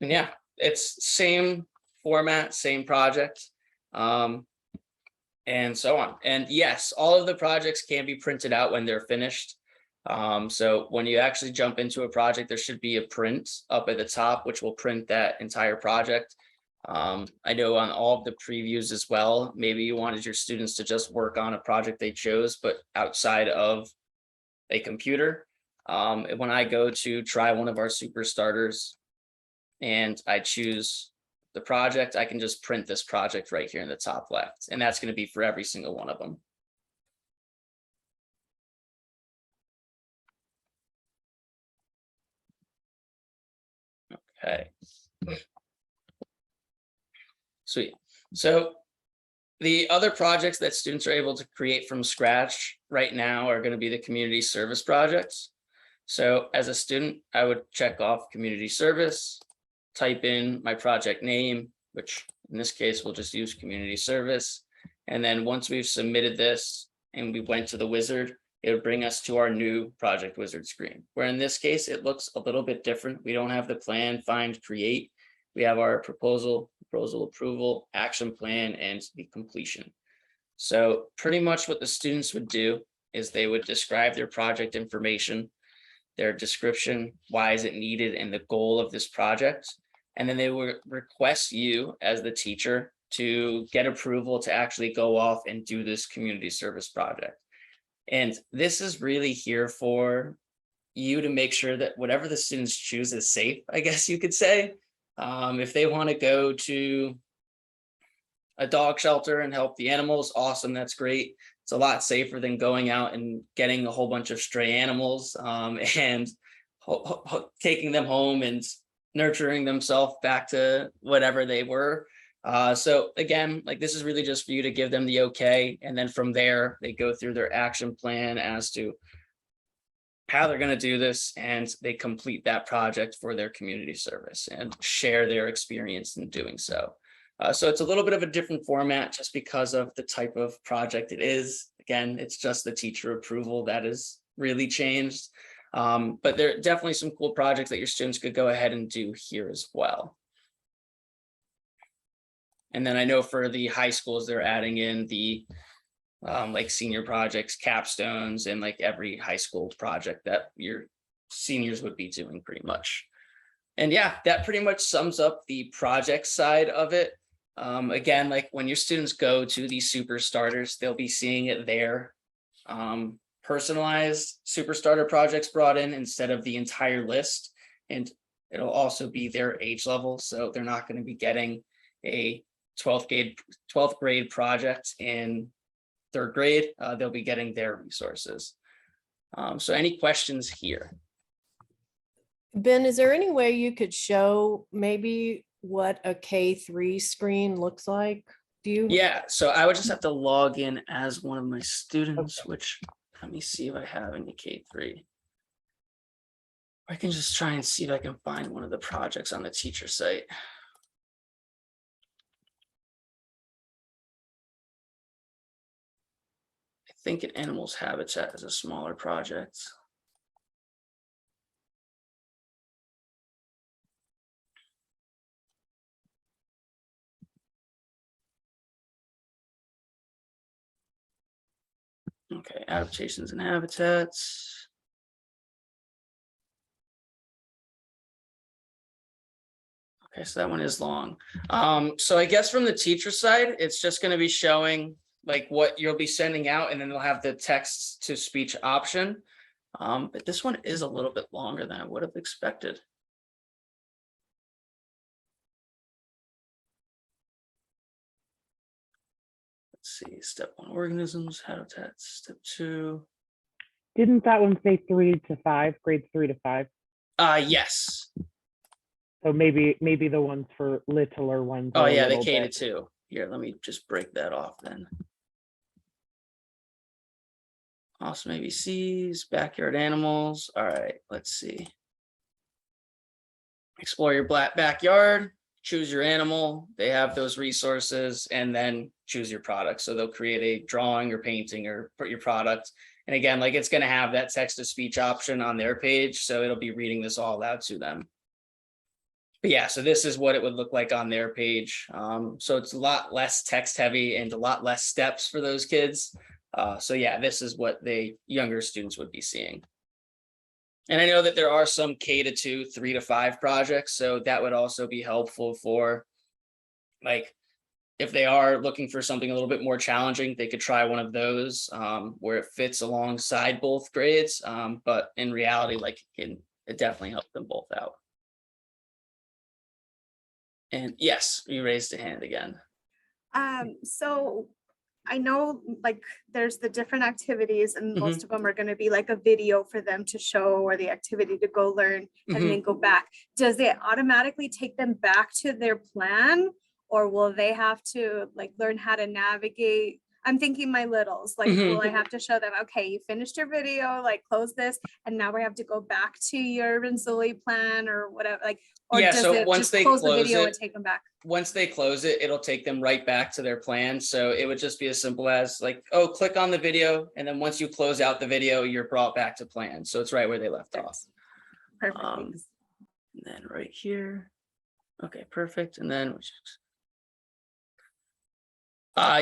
Speaker 1: And yeah, it's same format, same project, and so on. And yes, all of the projects can be printed out when they're finished. So when you actually jump into a project, there should be a print up at the top, which will print that entire project. I know on all of the previews as well, maybe you wanted your students to just work on a project they chose, but outside of a computer. When I go to try one of our super starters, and I choose the project, I can just print this project right here in the top left. And that's going to be for every single one of them. Okay. Sweet. So the other projects that students are able to create from scratch right now are going to be the community service projects. So as a student, I would check off community service, type in my project name, which in this case, we'll just use community service. And then once we've submitted this and we went to the Wizard, it would bring us to our new Project Wizard screen, where in this case, it looks a little bit different. We don't have the plan, find, create. We have our proposal approval, action plan, and the completion. So pretty much what the students would do is they would describe their project information, their description, why is it needed, and the goal of this project. And then they would request you as the teacher to get approval to actually go off and do this community service project. And this is really here for you to make sure that whatever the students choose is safe, I guess you could say. If they want to go to a dog shelter and help the animals, awesome, that's great. It's a lot safer than going out and getting a whole bunch of stray animals and taking them home and nurturing themselves back to whatever they were. So again, like this is really just for you to give them the okay. And then from there, they go through their action plan as to how they're going to do this, and they complete that project for their community service and share their experience in doing so. So it's a little bit of a different format just because of the type of project it is. Again, it's just the teacher approval that is really changed. But there are definitely some cool projects that your students could go ahead and do here as well. And then I know for the high schools, they're adding in the like senior projects, capstones, and like every high school project that your seniors would be doing pretty much. And yeah, that pretty much sums up the project side of it. Again, like when your students go to these super starters, they'll be seeing it there. Personalized super starter projects brought in instead of the entire list. And it'll also be their age level. So they're not going to be getting a 12th grade project in 3rd grade. They'll be getting their resources. So any questions here?
Speaker 2: Ben, is there any way you could show maybe what a K3 screen looks like? Do you?
Speaker 1: Yeah, so I would just have to log in as one of my students, which let me see if I have any K3. I can just try and see if I can find one of the projects on the teacher site. I think an animals habitat is a smaller project. Okay, adaptations and habitats. Okay, so that one is long. So I guess from the teacher side, it's just going to be showing like what you'll be sending out, and then they'll have the text to speech option. But this one is a little bit longer than I would have expected. Let's see, step 1, organisms, habitats, step 2.
Speaker 6: Didn't that one say 3 to 5, grades 3 to 5?
Speaker 1: Yes.
Speaker 6: So maybe the ones for littler ones.
Speaker 1: Oh
Speaker 6: are a
Speaker 1: yeah, the
Speaker 6: little
Speaker 1: K to
Speaker 6: bit-
Speaker 1: 2. Here, let me just break that off then. Awesome ABCs, backyard animals. All right, let's see. Explore your backyard, choose your animal. They have those resources, and then choose your product. So they'll create a drawing or painting or put your product. And again, like it's going to have that text to speech option on their page. So it'll be reading this all out to them. But yeah, so this is what it would look like on their page. So it's a lot less text heavy and a lot less steps for those kids. So yeah, this is what the younger students would be seeing. And I know that there are some K to 2, 3 to 5 projects. So that would also be helpful for like, if they are looking for something a little bit more challenging, they could try one of those where it fits alongside both grades. But in reality, like it definitely helped them both out. And yes, you raised a hand again.
Speaker 5: So I know like there's the different activities and
Speaker 1: Mhm.
Speaker 5: most of them are going to be like a video for them to show or the activity to go learn and
Speaker 1: Mhm.
Speaker 5: then go back. Does it automatically take them back to their plan or will they have to like learn how to navigate? I'm thinking my littles, like,
Speaker 1: Mhm.
Speaker 5: will I have to show them, okay, you finished your video, like close this, and now we have to go back to your Renzulli plan or whatever, like, or
Speaker 1: Yeah,
Speaker 5: does
Speaker 1: so
Speaker 5: it
Speaker 1: once
Speaker 5: just
Speaker 1: they
Speaker 5: close the
Speaker 1: close
Speaker 5: video
Speaker 1: it-
Speaker 5: and take them back?
Speaker 1: Once they close it, it'll take them right back to their plan. So it would just be as simple as like, oh, click on the video. And then once you close out the video, you're brought back to plan. So it's right where they left off.
Speaker 5: Perfect.
Speaker 1: Um,
Speaker 5: Thanks.
Speaker 1: And then right here. Okay, perfect. And then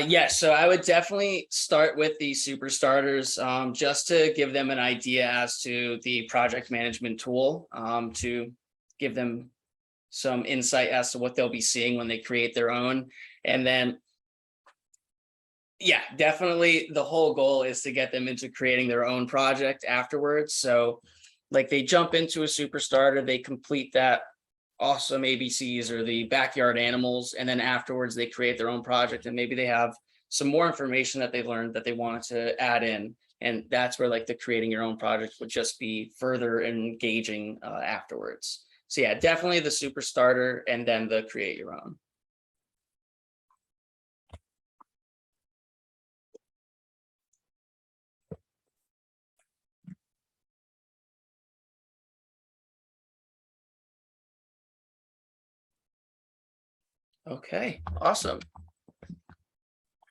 Speaker 1: yes, so I would definitely start with the super starters just to give them an idea as to the project management tool to give them some insight as to what they'll be seeing when they create their own. And then yeah, definitely the whole goal is to get them into creating their own project afterwards. So like they jump into a super starter, they complete that awesome ABCs or the backyard animals, and then afterwards they create their own project and maybe they have some more information that they learned that they wanted to add in. And that's where like the creating your own project would just be further engaging afterwards. So yeah, definitely the super starter and then the create your own. Okay, awesome.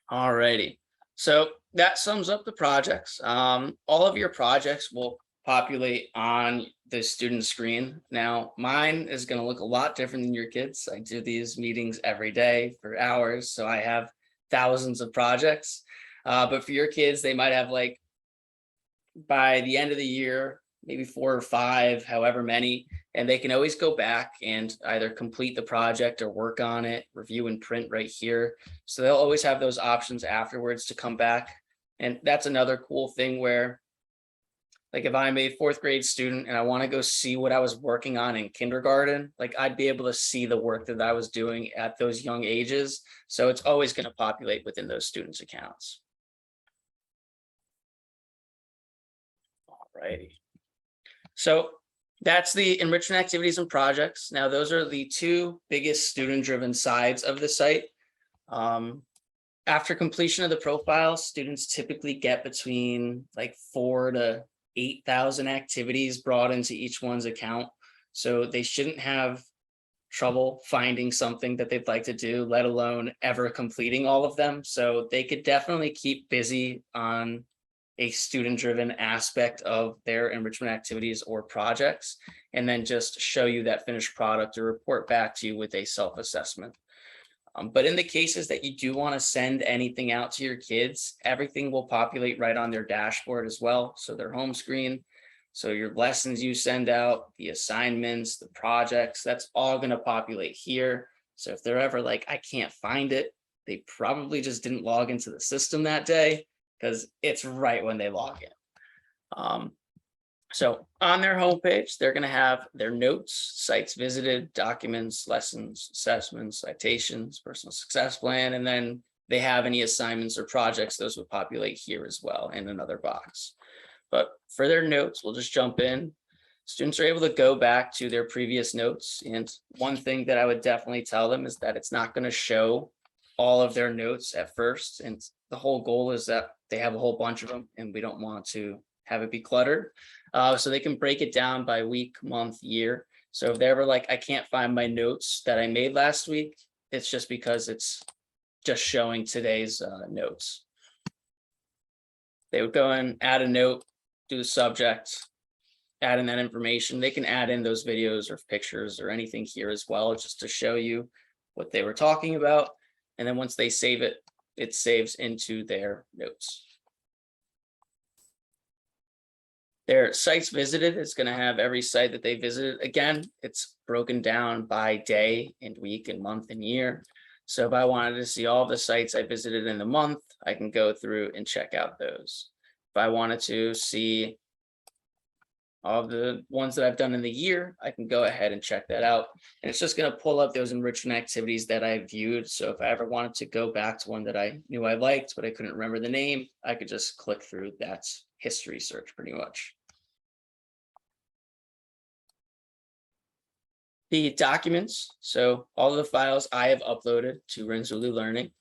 Speaker 1: All righty. So that sums up the projects. All of your projects will populate on the student screen. Now, mine is going to look a lot different than your kids. I do these meetings every day for hours, so I have thousands of projects. But for your kids, they might have like by the end of the year, maybe 4 or 5, however many, and they can always go back and either complete the project or work on it, review and print right here. So they'll always have those options afterwards to come back. And that's another cool thing where, like, if I'm a 4th grade student and I want to go see what I was working on in kindergarten, like I'd be able to see the work that I was doing at those young ages. So it's always going to populate within those students' accounts. Alrighty. So that's the enrichment activities and projects. Now, those are the 2 biggest student-driven sides of the site. After completion of the profile, students typically get between like 4,000 to 8,000 activities brought into each one's account. So they shouldn't have trouble finding something that they'd like to do, let alone ever completing all of them. So they could definitely keep busy on a student-driven aspect of their enrichment activities or projects, and then just show you that finished product or report back to you with a self-assessment. But in the cases that you do want to send anything out to your kids, everything will populate right on their dashboard as well. So their home screen. So your lessons you send out, the assignments, the projects, that's all going to populate here. So if they're ever like, I can't find it, they probably just didn't log into the system that day, because it's right when they log in. So on their homepage, they're going to have their notes, sites visited, documents, lessons, assessments, citations, personal success plan, and then they have any assignments or projects, those would populate here as well in another box. But for their notes, we'll just jump in. Students are able to go back to their previous notes. And one thing that I would definitely tell them is that it's not going to show all of their notes at first. And the whole goal is that they have a whole bunch of them and we don't want to have it be cluttered. So they can break it down by week, month, year. So if they're ever like, I can't find my notes that I made last week, it's just because it's just showing today's notes. They would go and add a note, do the subject, add in that information. They can add in those videos or pictures or anything here as well, just to show you what they were talking about. And then once they save it, it saves into their notes. Their sites visited is going to have every site that they visited. Again, it's broken down by day and week and month and year. So if I wanted to see all the sites I visited in the month, I can go through and check out those. If I wanted to see all of the ones that I've done in the year, I can go ahead and check that out. And it's just going to pull up those enrichment activities that I viewed. So if I ever wanted to go back to one that I knew I liked, but I couldn't remember the name, I could just click through that history search pretty much. The documents, so all of the files I have uploaded to Renzulli Learning.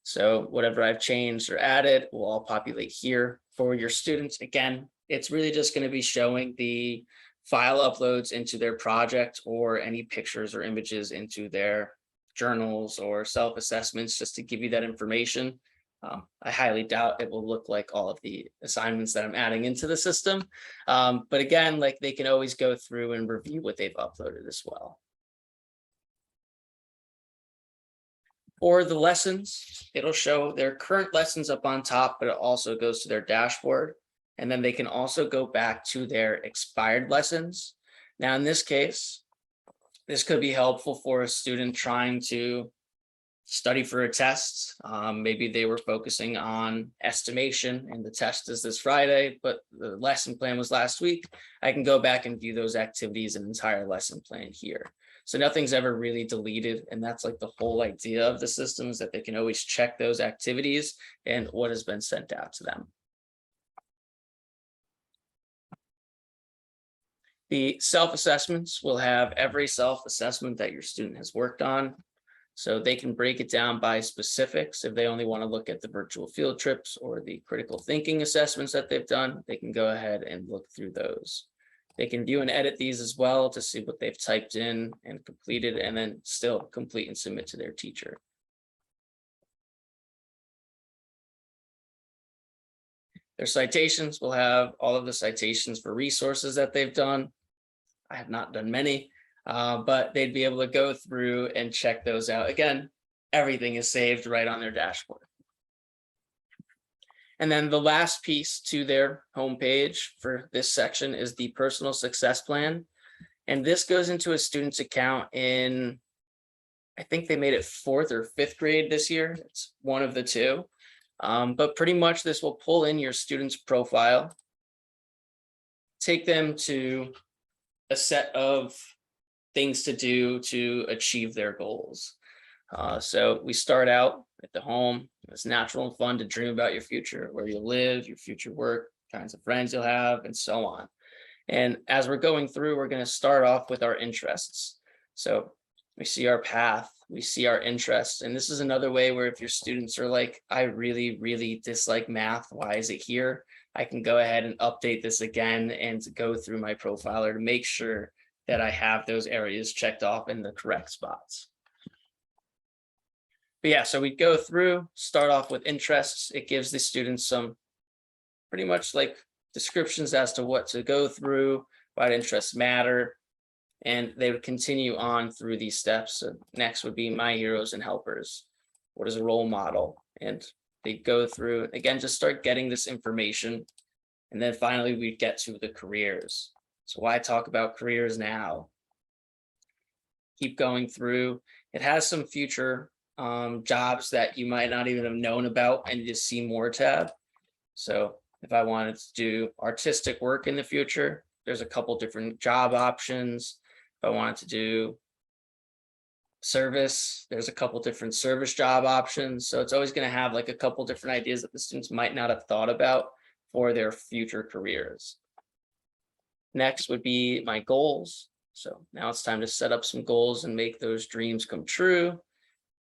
Speaker 1: So whatever I've changed or added will all populate here for your students. Again, it's really just going to be showing the file uploads into their project or any pictures or images into their journals or self-assessments, just to give you that information. I highly doubt it will look like all of the assignments that I'm adding into the system. But again, like, they can always go through and review what they've uploaded as well. For the lessons, it'll show their current lessons up on top, but it also goes to their dashboard. And then they can also go back to their expired lessons. Now, in this case, this could be helpful for a student trying to study for a test. Maybe they were focusing on estimation and the test is this Friday, but the lesson plan was last week. I can go back and view those activities and entire lesson plan here. So nothing's ever really deleted. And that's like the whole idea of the system, is that they can always check those activities and what has been sent out to them. The self-assessments will have every self-assessment that your student has worked on. So they can break it down by specifics. If they only want to look at the virtual field trips or the critical thinking assessments that they've done, they can go ahead and look through those. They can view and edit these as well to see what they've typed in and completed, and then still complete and submit to their teacher. Their citations will have all of the citations for resources that they've done. I have not done many, but they'd be able to go through and check those out. Again, everything is saved right on their dashboard. And then the last piece to their homepage for this section is the personal success plan. And this goes into a student's account in, I think they made it 4th or 5th grade this year. It's one of the two. But pretty much this will pull in your student's profile, take them to a set of things to do to achieve their goals. So we start out at the home. It's natural and fun to dream about your future, where you'll live, your future work, kinds of friends you'll have, and so on. And as we're going through, we're going to start off with our interests. So we see our path, we see our interests. And this is another way where if your students are like, I really, really dislike math, why is it here? I can go ahead and update this again and go through my profiler to make sure that I have those areas checked off in the correct spots. But yeah, so we go through, start off with interests. It gives the students some pretty much like descriptions as to what to go through, what interests matter, and they would continue on through these steps. So next would be my heroes and helpers. What is a role model? And they go through, again, just start getting this information. And then finally we get to the careers. So why talk about careers now? Keep going through. It has some future jobs that you might not even have known about, and you see more tab. So if I wanted to do artistic work in the future, there's a couple different job options. If I wanted to do service, there's a couple different service job options. So it's always going to have like a couple different ideas that the students might not have thought about for their future careers. Next would be my goals. So now it's time to set up some goals and make those dreams come true.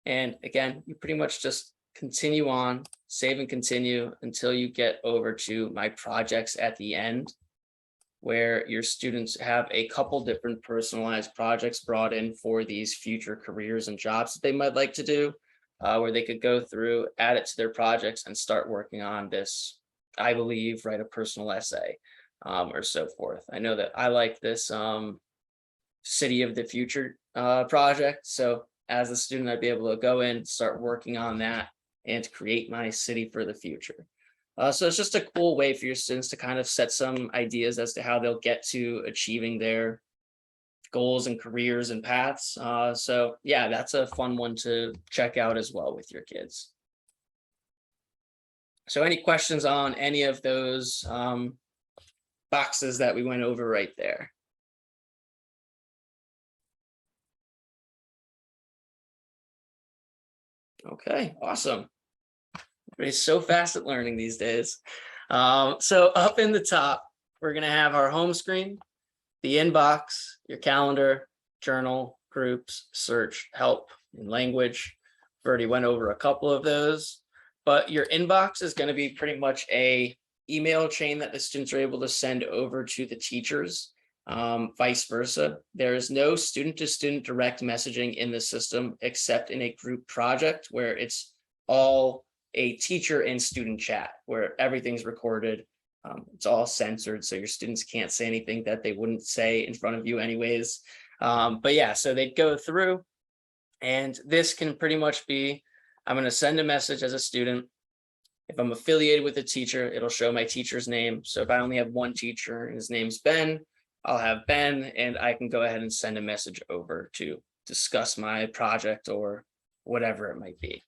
Speaker 1: And again, you pretty much just continue on, save and continue until you get over to my projects at the end, where your students have a couple different personalized projects brought in for these future careers and jobs that they might like to do, where they could go through, add it to their projects and start working on this, I believe, write a personal essay or so forth. I know that I like this City of the Future project. So as a student, I'd be able to go in, start working on that and create my city for the future. So it's just a cool way for your students to kind of set some ideas as to how they'll get to achieving their goals and careers and paths. So yeah, that's a fun one to check out as well with your kids. So any questions on any of those boxes that we went over right there? Okay, awesome. Everybody's so fast at learning these days. So up in the top, we're going to have our home screen, the inbox, your calendar, journal, groups, search, help, and language. We've already went over a couple of those, but your inbox is going to be pretty much a email chain that the students are able to send over to the teachers. Vice versa. There is no student-to-student direct messaging in the system except in a group project where it's all a teacher and student chat where everything's recorded. It's all censored, so your students can't say anything that they wouldn't say in front of you anyways. But yeah, so they go through, and this can pretty much be, I'm going to send a message as a student. If I'm affiliated with a teacher, it'll show my teacher's name. So if I only have one teacher and his name's Ben, I'll have Ben, and I can go ahead and send a message over to discuss my project or whatever it might be.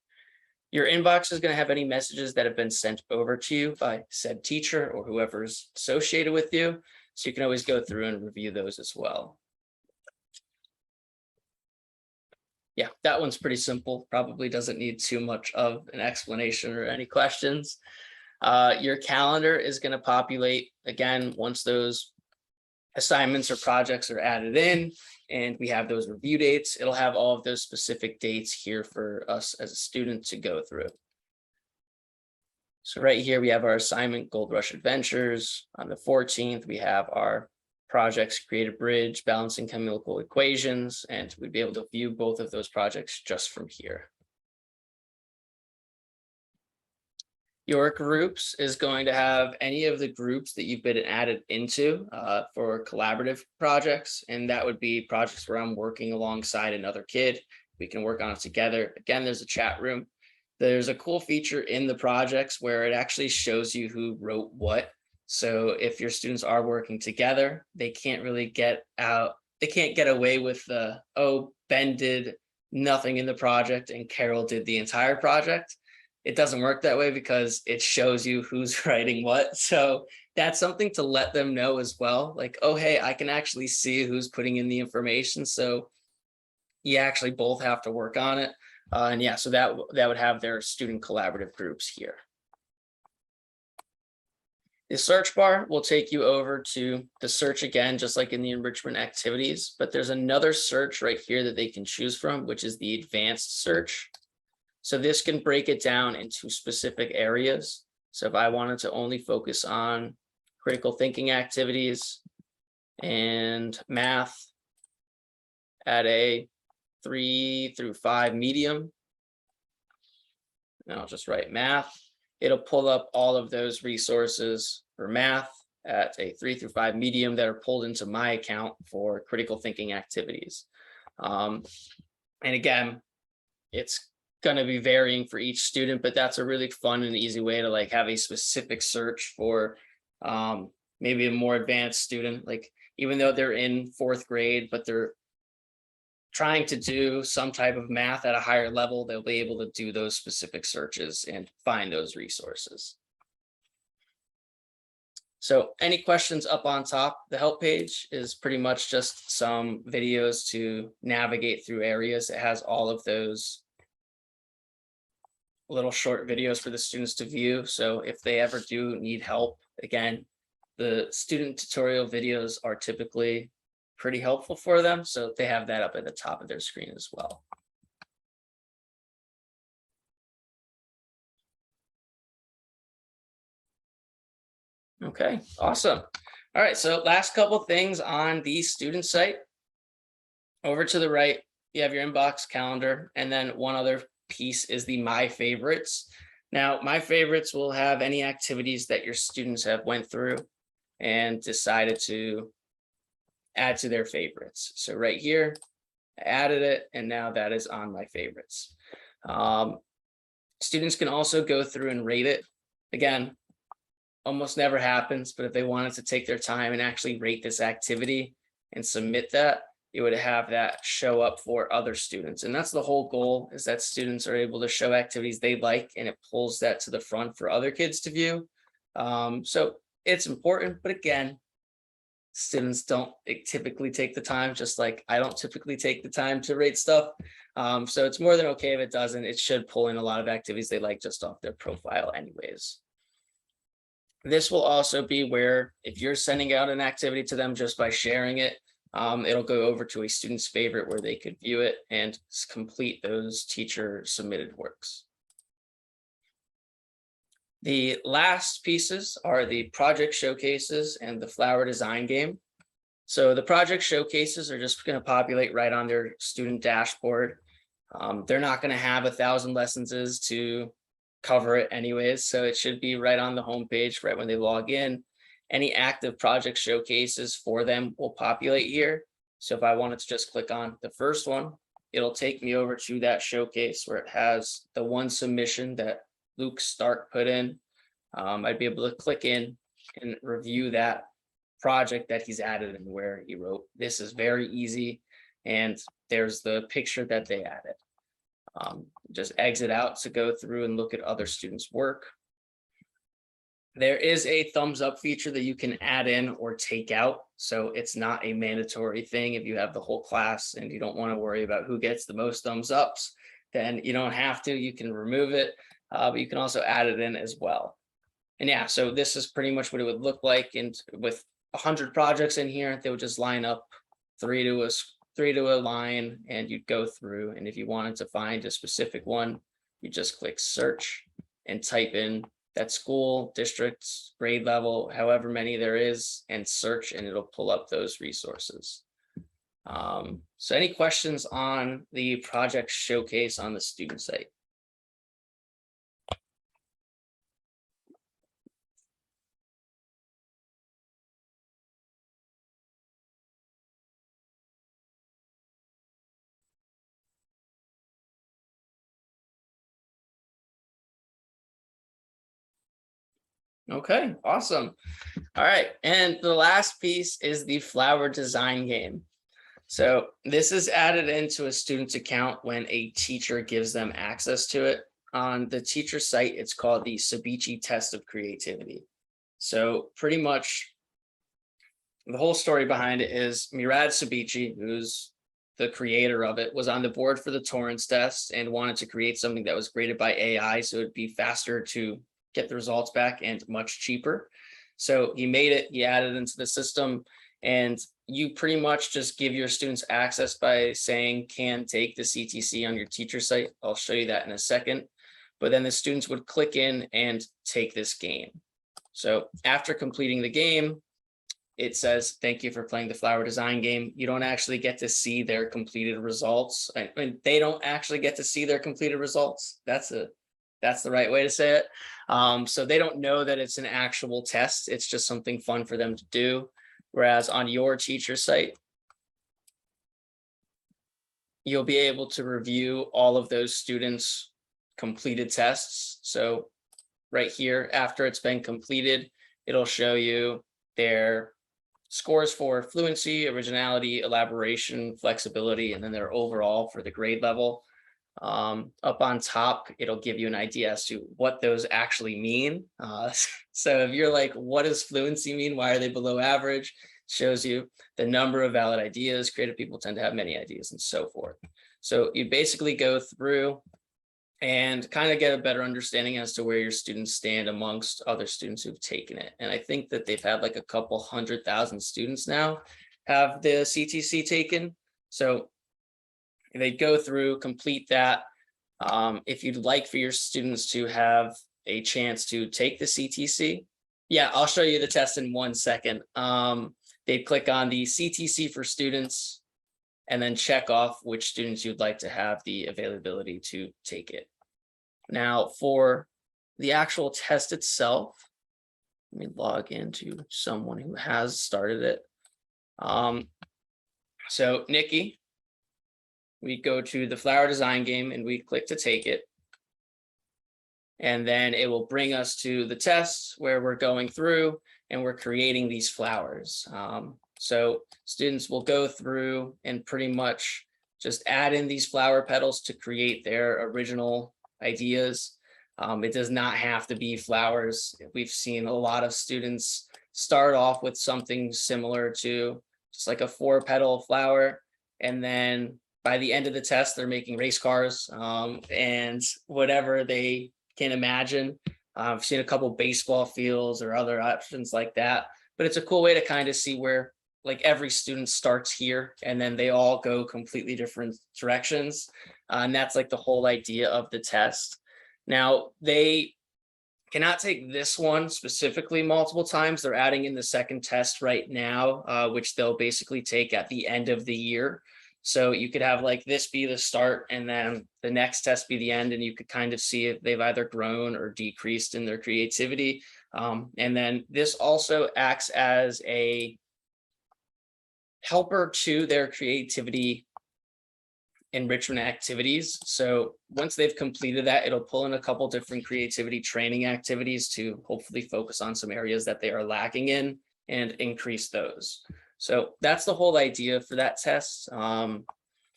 Speaker 1: Your inbox is going to have any messages that have been sent over to you by said teacher or whoever's associated with you. So you can always go through and review those as well. Yeah, that one's pretty simple. Probably doesn't need too much of an explanation or any questions. Your calendar is going to populate again once those assignments or projects are added in and we have those review dates. It'll have all of those specific dates here for us as a student to go through. So right here we have our assignment, Gold Rush Adventures. On the 14th, we have our projects, Create a Bridge, Balancing Chemical Equations, and we'd be able to view both of those projects just from here. Your groups is going to have any of the groups that you've been added into for collaborative projects. And that would be projects where I'm working alongside another kid. We can work on it together. Again, there's a chat room. There's a cool feature in the projects where it actually shows you who wrote what. So if your students are working together, they can't really get out. They can't get away with the, oh, Ben did nothing in the project and Carol did the entire project. It doesn't work that way because it shows you who's writing what. So that's something to let them know as well. Like, oh, hey, I can actually see who's putting in the information. So you actually both have to work on it. And yeah, so that would have their student collaborative groups here. The search bar will take you over to the search again, just like in the enrichment activities, but there's another search right here that they can choose from, which is the advanced search. So this can break it down into specific areas. So if I wanted to only focus on critical thinking activities and math at a 3 through 5 medium, and I'll just write math, it'll pull up all of those resources for math at a 3 through 5 medium that are pulled into my account for critical thinking activities. And again, it's going to be varying for each student, but that's a really fun and easy way to like have a specific search for maybe a more advanced student, like even though they're in 4th grade, but they're trying to do some type of math at a higher level, they'll be able to do those specific searches and find those resources. So any questions up on top? The help page is pretty much just some videos to navigate through areas. It has all of those little short videos for the students to view. So if they ever do need help, again, the student tutorial videos are typically pretty helpful for them. So they have that up at the top of their screen as well. Okay, awesome. All right, so last couple things on the student site. Over to the right, you have your inbox calendar, and then one other piece is the My Favorites. Now, My Favorites will have any activities that your students have went through and decided to add to their favorites. So right here, I added it, and now that is on My Favorites. Students can also go through and rate it. Again, almost never happens, but if they wanted to take their time and actually rate this activity and submit that, you would have that show up for other students. And that's the whole goal, is that students are able to show activities they like, and it pulls that to the front for other kids to view. So it's important, but again, students don't typically take the time, just like I don't typically take the time to rate stuff. So it's more than okay if it doesn't. It should pull in a lot of activities they like just off their profile anyways. This will also be where if you're sending out an activity to them just by sharing it, it'll go over to a student's favorite where they could view it and complete those teacher submitted works. The last pieces are the project showcases and the flower design game. So the project showcases are just going to populate right on their student dashboard. They're not going to have 1,000 lessons to cover it anyways, so it should be right on the homepage right when they log in. Any active project showcases for them will populate here. So if I wanted to just click on the first one, it'll take me over to that showcase where it has the one submission that Luke Stark put in. I'd be able to click in and review that project that he's added and where he wrote. This is very easy, and there's the picture that they added. Just exit out to go through and look at other students' work. There is a thumbs up feature that you can add in or take out. So it's not a mandatory thing. If you have the whole class and you don't want to worry about who gets the most thumbs ups, then you don't have to. You can remove it, but you can also add it in as well. And yeah, so this is pretty much what it would look like. And with 100 projects in here, they would just line up three to a line, and you'd go through. And if you wanted to find a specific one, you just click search and type in that school, district, grade level, however many there is, and search, and it'll pull up those resources. So any questions on the project showcase on the student site? Okay, awesome. All right, and the last piece is the flower design game. So this is added into a student's account when a teacher gives them access to it. On the teacher site, it's called the Ceviche Test of Creativity. So pretty much the whole story behind it is Murad Ceviche, who's the creator of it, was on the board for the Torrance test and wanted to create something that was graded by AI so it'd be faster to get the results back and much cheaper. So he made it, he added it into the system, and you pretty much just give your students access by saying can take the CTC on your teacher site. I'll show you that in a second. But then the students would click in and take this game. So after completing the game, it says, thank you for playing the flower design game. You don't actually get to see their completed results. I mean, they don't actually get to see their completed results. That's the right way to say it. So they don't know that it's an actual test. It's just something fun for them to do. Whereas on your teacher site, you'll be able to review all of those students' completed tests. So right here, after it's been completed, it'll show you their scores for fluency, originality, elaboration, flexibility, and then their overall for the grade level. Up on top, it'll give you an idea as to what those actually mean. So if you're like, what does fluency mean? Why are they below average? Shows you the number of valid ideas. Creative people tend to have many ideas and so forth. So you basically go through and kind of get a better understanding as to where your students stand amongst other students who've taken it. And I think that they've had like a couple 100,000 students now have the CTC taken. So they go through, complete that. If you'd like for your students to have a chance to take the CTC, yeah, I'll show you the test in 1 second. They click on the CTC for students and then check off which students you'd like to have the availability to take it. Now for the actual test itself, let me log into someone who has started it. So Nikki, we go to the flower design game and we click to take it. And then it will bring us to the test where we're going through and we're creating these flowers. So students will go through and pretty much just add in these flower petals to create their original ideas. It does not have to be flowers. We've seen a lot of students start off with something similar to just like a 4-petal flower. And then by the end of the test, they're making race cars and whatever they can imagine. I've seen a couple baseball fields or other options like that, but it's a cool way to kind of see where like every student starts here and then they all go completely different directions. And that's like the whole idea of the test. Now they cannot take this one specifically multiple times. They're adding in the second test right now, which they'll basically take at the end of the year. So you could have like this be the start and then the next test be the end, and you could kind of see if they've either grown or decreased in their creativity. And then this also acts as a helper to their creativity enrichment activities. So once they've completed that, it'll pull in a couple different creativity training activities to hopefully focus on some areas that they are lacking in and increase those. So that's the whole idea for that test.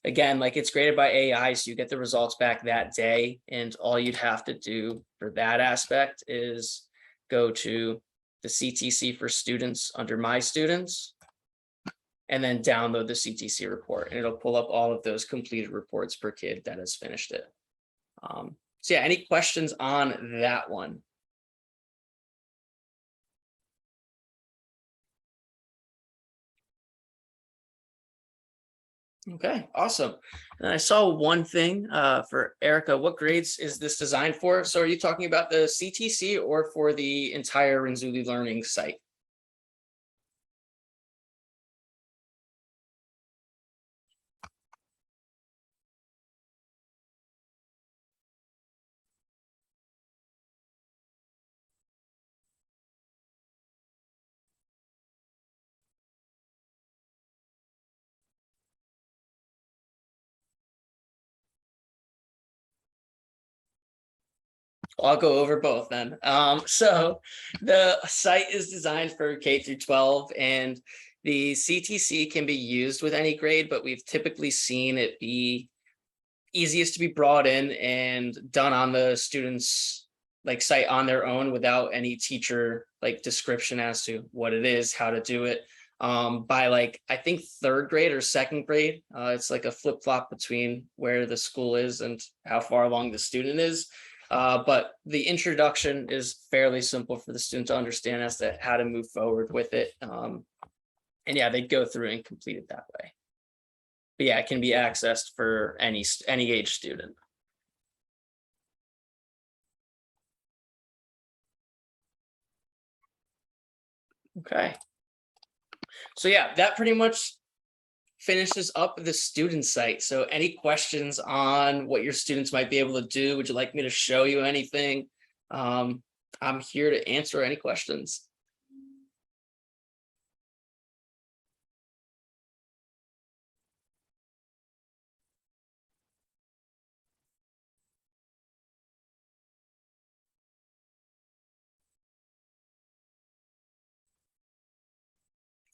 Speaker 1: Again, like it's graded by AI, so you get the results back that day. And all you'd have to do for that aspect is go to the CTC for students under My Students, and then download the CTC report, and it'll pull up all of those completed reports per kid that has finished it. So yeah, any questions on that one? Okay, awesome. And I saw one thing for Erica. What grades is this designed for? So are you talking about the CTC or for the entire Renzulli Learning site? I'll go over both then. So the site is designed for K through 12, and the CTC can be used with any grade, but we've typically seen it be easiest to be brought in and done on the students like site on their own without any teacher like description as to what it is, how to do it. By like, I think 3rd grade or 2nd grade, it's like a flip flop between where the school is and how far along the student is. But the introduction is fairly simple for the student to understand as to how to move forward with it. And yeah, they go through and complete it that way. But yeah, it can be accessed for any age student. Okay. So yeah, that pretty much finishes up the student site. So any questions on what your students might be able to do? Would you like me to show you anything? I'm here to answer any questions.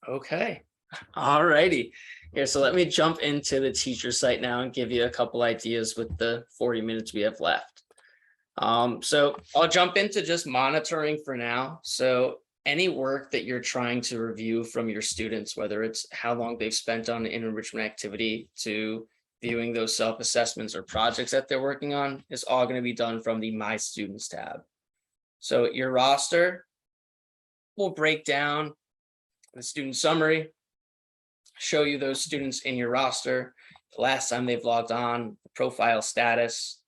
Speaker 1: Okay, all righty. Here, so let me jump into the teacher site now and give you a couple ideas with the 40 minutes we have left. So I'll jump into just monitoring for now. So any work that you're trying to review from your students, whether it's how long they've spent on an enrichment activity to viewing those self-assessments or projects that they're working on, is all going to be done from the My Students tab. So your roster will break down the student summary, show you those students in your roster, the last time they've logged on, the profile status,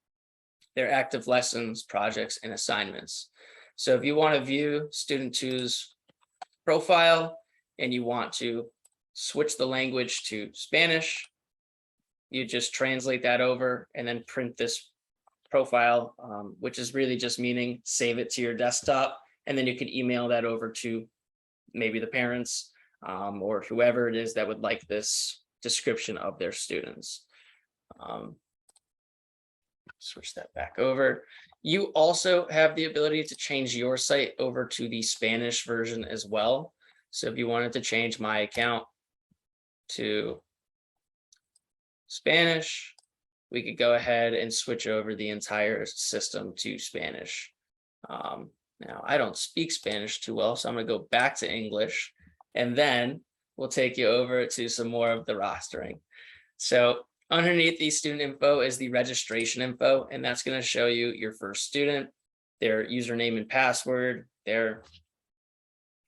Speaker 1: their active lessons, projects, and assignments. So if you want to view student 2's profile and you want to switch the language to Spanish, you just translate that over and then print this profile, which is really just meaning save it to your desktop, and then you can email that over to maybe the parents or whoever it is that would like this description of their students. Switch that back over. You also have the ability to change your site over to the Spanish version as well. So if you wanted to change my account to Spanish, we could go ahead and switch over the entire system to Spanish. Now, I don't speak Spanish too well, so I'm going to go back to English, and then we'll take you over to some more of the rostering. So underneath the student info is the registration info, and that's going to show you your first student, their username and password, their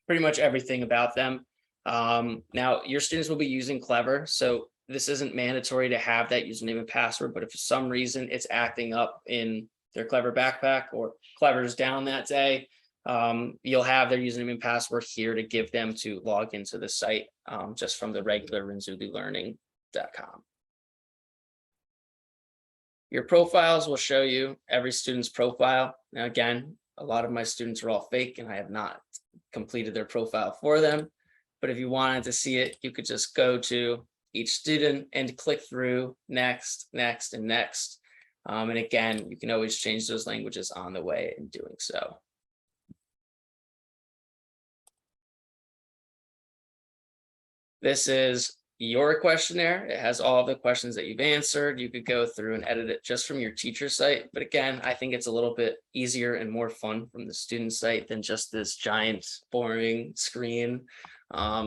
Speaker 1: pretty much everything about them. Now, your students will be using Clever, so this isn't mandatory to have that username and password, but if for some reason it's acting up in their Clever backpack or Clever's down that day, you'll have their username and password here to give them to log into the site just from the regular RenzulliLearning.com. Your profiles will show you every student's profile. Now, again, a lot of my students are all fake and I have not completed their profile for them. But if you wanted to see it, you could just go to each student and click through next, next, and next. And again, you can always change those languages on the way in doing so. This is your questionnaire. It has all the questions that you've answered. You could go through and edit it just from your teacher site. But again, I think it's a little bit easier and more fun from the student site than just this giant boring screen.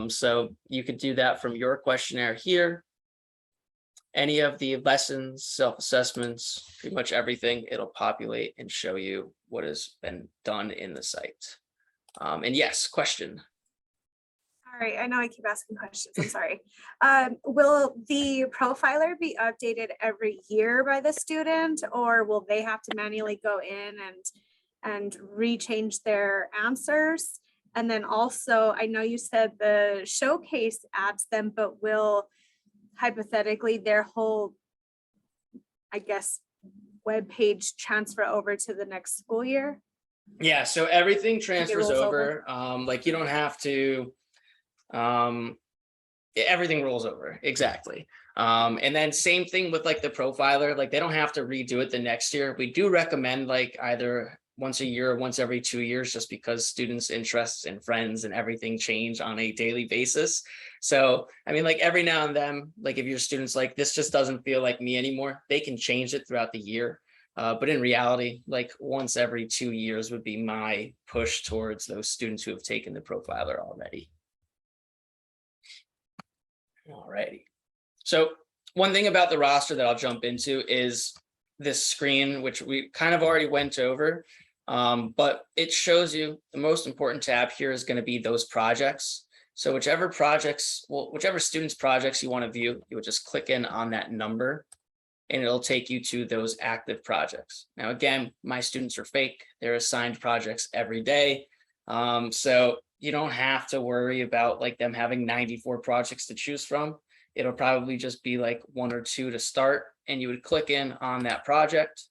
Speaker 1: So you could do that from your questionnaire here. Any of the lessons, self-assessments, pretty much everything, it'll populate and show you what has been done in the site. And yes, question.
Speaker 5: All right, I know I keep asking questions, I'm sorry. Will the profiler be updated every year by the student, or will they have to manually go in and rechange their answers? And then also, I know you said the showcase adds them, but will hypothetically their whole, I guess, web page transfer over to the next school year?
Speaker 1: Yeah, so everything transfers
Speaker 5: rolls
Speaker 1: over. Like you don't have to, everything rolls over, exactly. And then same thing with like the profiler, like they don't have to redo it the next year. We do recommend like either once a year or once every 2 years, just because students' interests and friends and everything change on a daily basis. So, I mean, like every now and then, like if your students like, this just doesn't feel like me anymore, they can change it throughout the year. But in reality, like once every 2 years would be my push towards those students who have taken the profiler already. Alrighty. So one thing about the roster that I'll jump into is this screen, which we kind of already went over, but it shows you the most important tab here is going to be those projects. So whichever projects, well, whichever students' projects you want to view, you would just click in on that number and it'll take you to those active projects. Now, again, my students are fake. They're assigned projects every day. So you don't have to worry about like them having 94 projects to choose from. It'll probably just be like 1 or 2 to start, and you would click in on that project.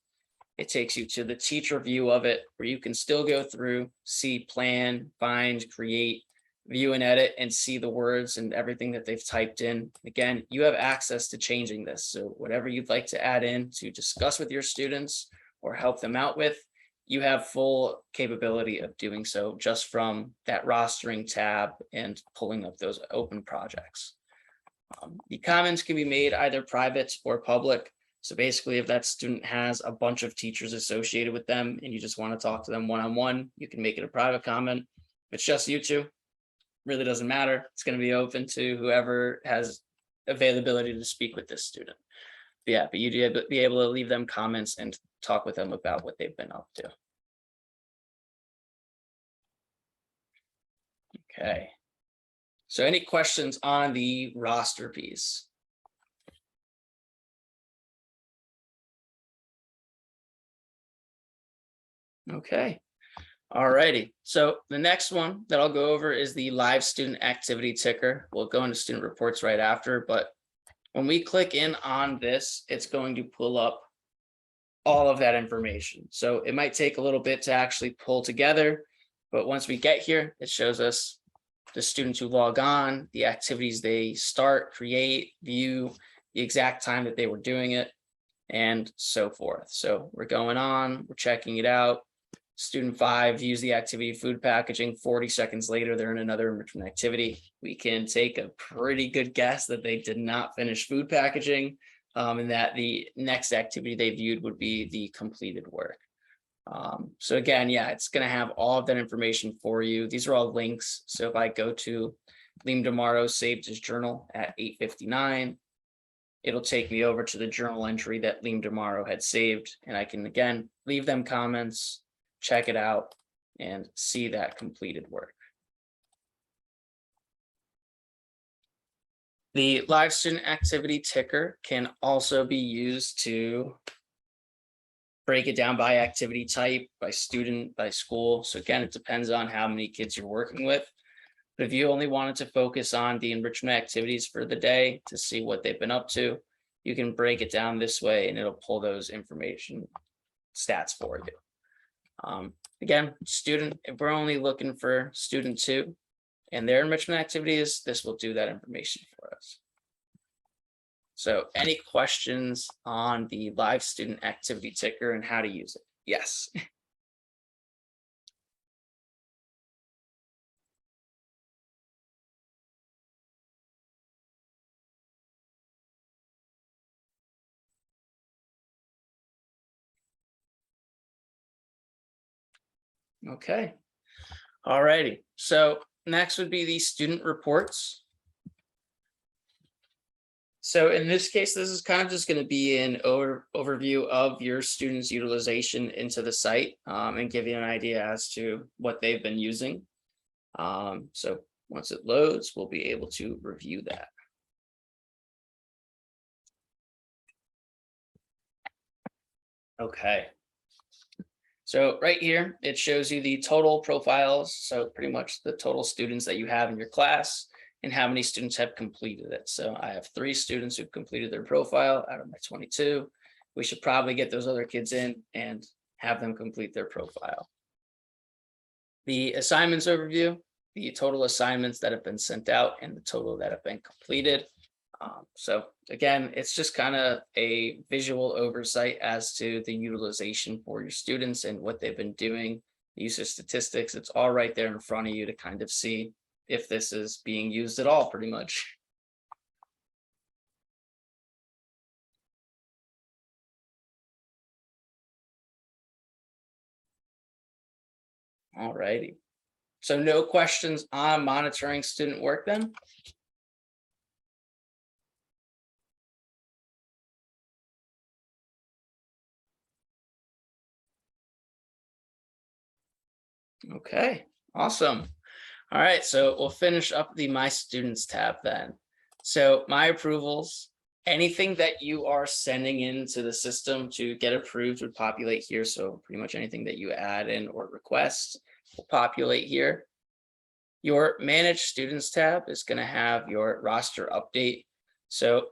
Speaker 1: It takes you to the teacher view of it, where you can still go through, see, plan, find, create, view and edit, and see the words and everything that they've typed in. Again, you have access to changing this. So whatever you'd like to add in to discuss with your students or help them out with, you have full capability of doing so just from that rostering tab and pulling up those open projects. The comments can be made either private or public. So basically, if that student has a bunch of teachers associated with them and you just want to talk to them one-on-one, you can make it a private comment. If it's just you two, really doesn't matter. It's going to be open to whoever has availability to speak with this student. But yeah, but you'd be able to leave them comments and talk with them about what they've been up to. Okay. So any questions on the roster piece? Okay. Alrighty. So the next one that I'll go over is the live student activity ticker. We'll go into student reports right after, but when we click in on this, it's going to pull up all of that information. So it might take a little bit to actually pull together, but once we get here, it shows us the students who log on, the activities they start, create, view, the exact time that they were doing it, and so forth. So we're going on, we're checking it out. Student 5 views the activity food packaging. 40 seconds later, they're in another enrichment activity. We can take a pretty good guess that they did not finish food packaging, and that the next activity they viewed would be the completed work. So again, yeah, it's going to have all of that information for you. These are all links. So if I go to Liam Demaro saved his journal at 8:59, it'll take me over to the journal entry that Liam Demaro had saved. And I can, again, leave them comments, check it out, and see that completed work. The live student activity ticker can also be used to break it down by activity type, by student, by school. So again, it depends on how many kids you're working with. But if you only wanted to focus on the enrichment activities for the day to see what they've been up to, you can break it down this way and it'll pull those information stats for you. Again, student, if we're only looking for student 2 and their enrichment activities, this will do that information for us. So any questions on the live student activity ticker and how to use it? Yes. Okay. All righty. So next would be the student reports. So in this case, this is kind of just going to be an overview of your students' utilization into the site, and give you an idea as to what they've been using. So once it loads, we'll be able to review that. Okay. So right here, it shows you the total profiles. So pretty much the total students that you have in your class and how many students have completed it. So I have 3 students who've completed their profile out of my 22. We should probably get those other kids in and have them complete their profile. The assignments overview, the total assignments that have been sent out and the total that have been completed. So again, it's just kind of a visual oversight as to the utilization for your students and what they've been doing. Use of statistics, it's all right there in front of you to kind of see if this is being used at all, pretty much. All righty. So no questions on monitoring student work then? Okay, awesome. All right, so we'll finish up the My Students tab then. So my approvals, anything that you are sending into the system to get approved would populate here. So pretty much anything that you add in or request will populate here. Your Manage Students tab is going to have your roster update. So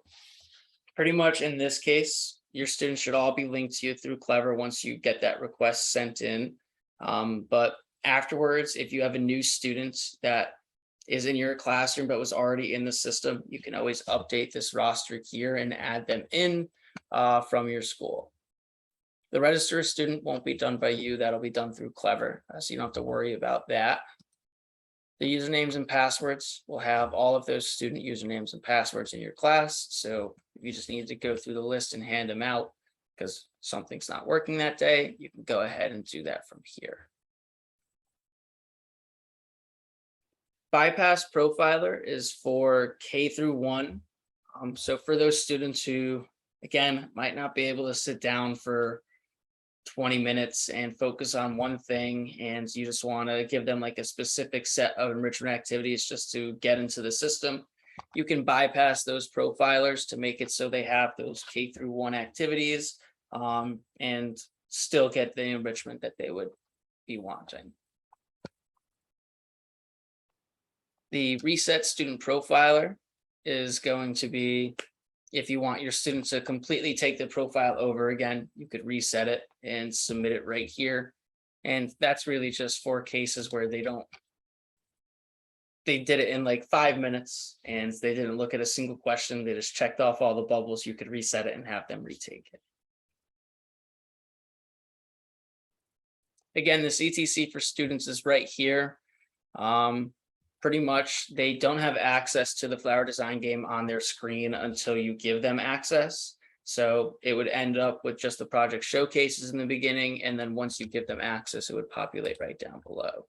Speaker 1: pretty much in this case, your students should all be linked to you through Clever once you get that request sent in. But afterwards, if you have a new student that is in your classroom but was already in the system, you can always update this roster here and add them in from your school. The register a student won't be done by you. That'll be done through Clever, so you don't have to worry about that. The usernames and passwords will have all of those student usernames and passwords in your class. So if you just need to go through the list and hand them out because something's not working that day, you can go ahead and do that from here. Bypass Profiler is for K through 1. So for those students who, again, might not be able to sit down for 20 minutes and focus on one thing, and you just want to give them like a specific set of enrichment activities just to get into the system, you can bypass those profilers to make it so they have those K through 1 activities and still get the enrichment that they would be wanting. The Reset Student Profiler is going to be, if you want your student to completely take the profile over again, you could reset it and submit it right here. And that's really just for cases where they did it in like 5 minutes and they didn't look at a single question. They just checked off all the bubbles. You could reset it and have them retake it. Again, this ETC for students is right here. Pretty much they don't have access to the flower design game on their screen until you give them access. So it would end up with just the project showcases in the beginning. And then once you give them access, it would populate right down below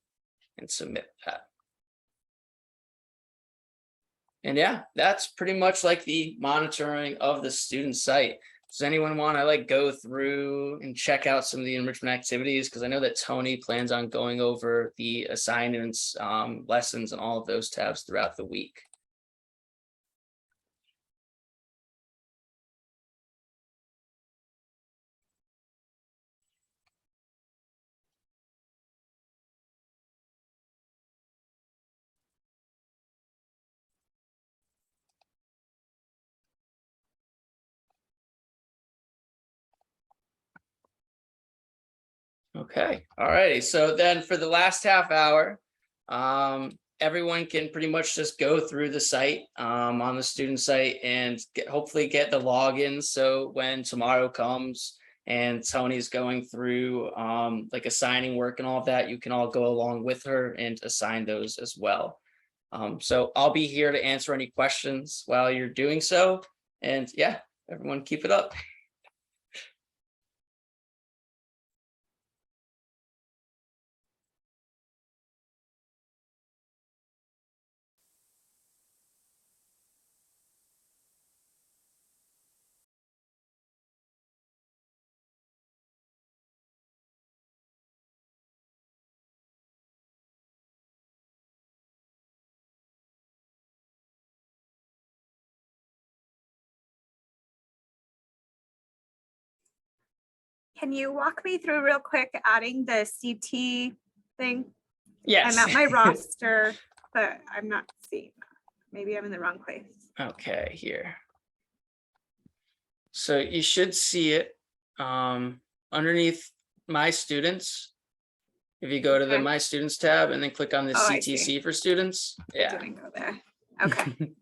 Speaker 1: and submit that. And yeah, that's pretty much like the monitoring of the student site. Does anyone want to like go through and check out some of the enrichment activities? Because I know that Tony plans on going over the assignments, lessons, and all of those tabs throughout the week. Okay, all righty. So then for the last half hour, everyone can pretty much just go through the site on the student site and hopefully get the logins. So when tomorrow comes and Tony's going through like assigning work and all of that, you can all go along with her and assign those as well. So I'll be here to answer any questions while you're doing so. And yeah, everyone keep it up.
Speaker 5: Can you walk me through real quick adding the CT thing?
Speaker 1: Yes.
Speaker 5: I'm at my roster, but I'm not seeing that. Maybe I'm in the wrong place.
Speaker 1: Okay, here. So you should see it underneath My Students. If you go to the
Speaker 5: Okay.
Speaker 1: My Students tab and then click on the
Speaker 5: Oh, I see.
Speaker 1: CTC for students.
Speaker 5: I
Speaker 1: Yeah.
Speaker 5: didn't go there. Okay.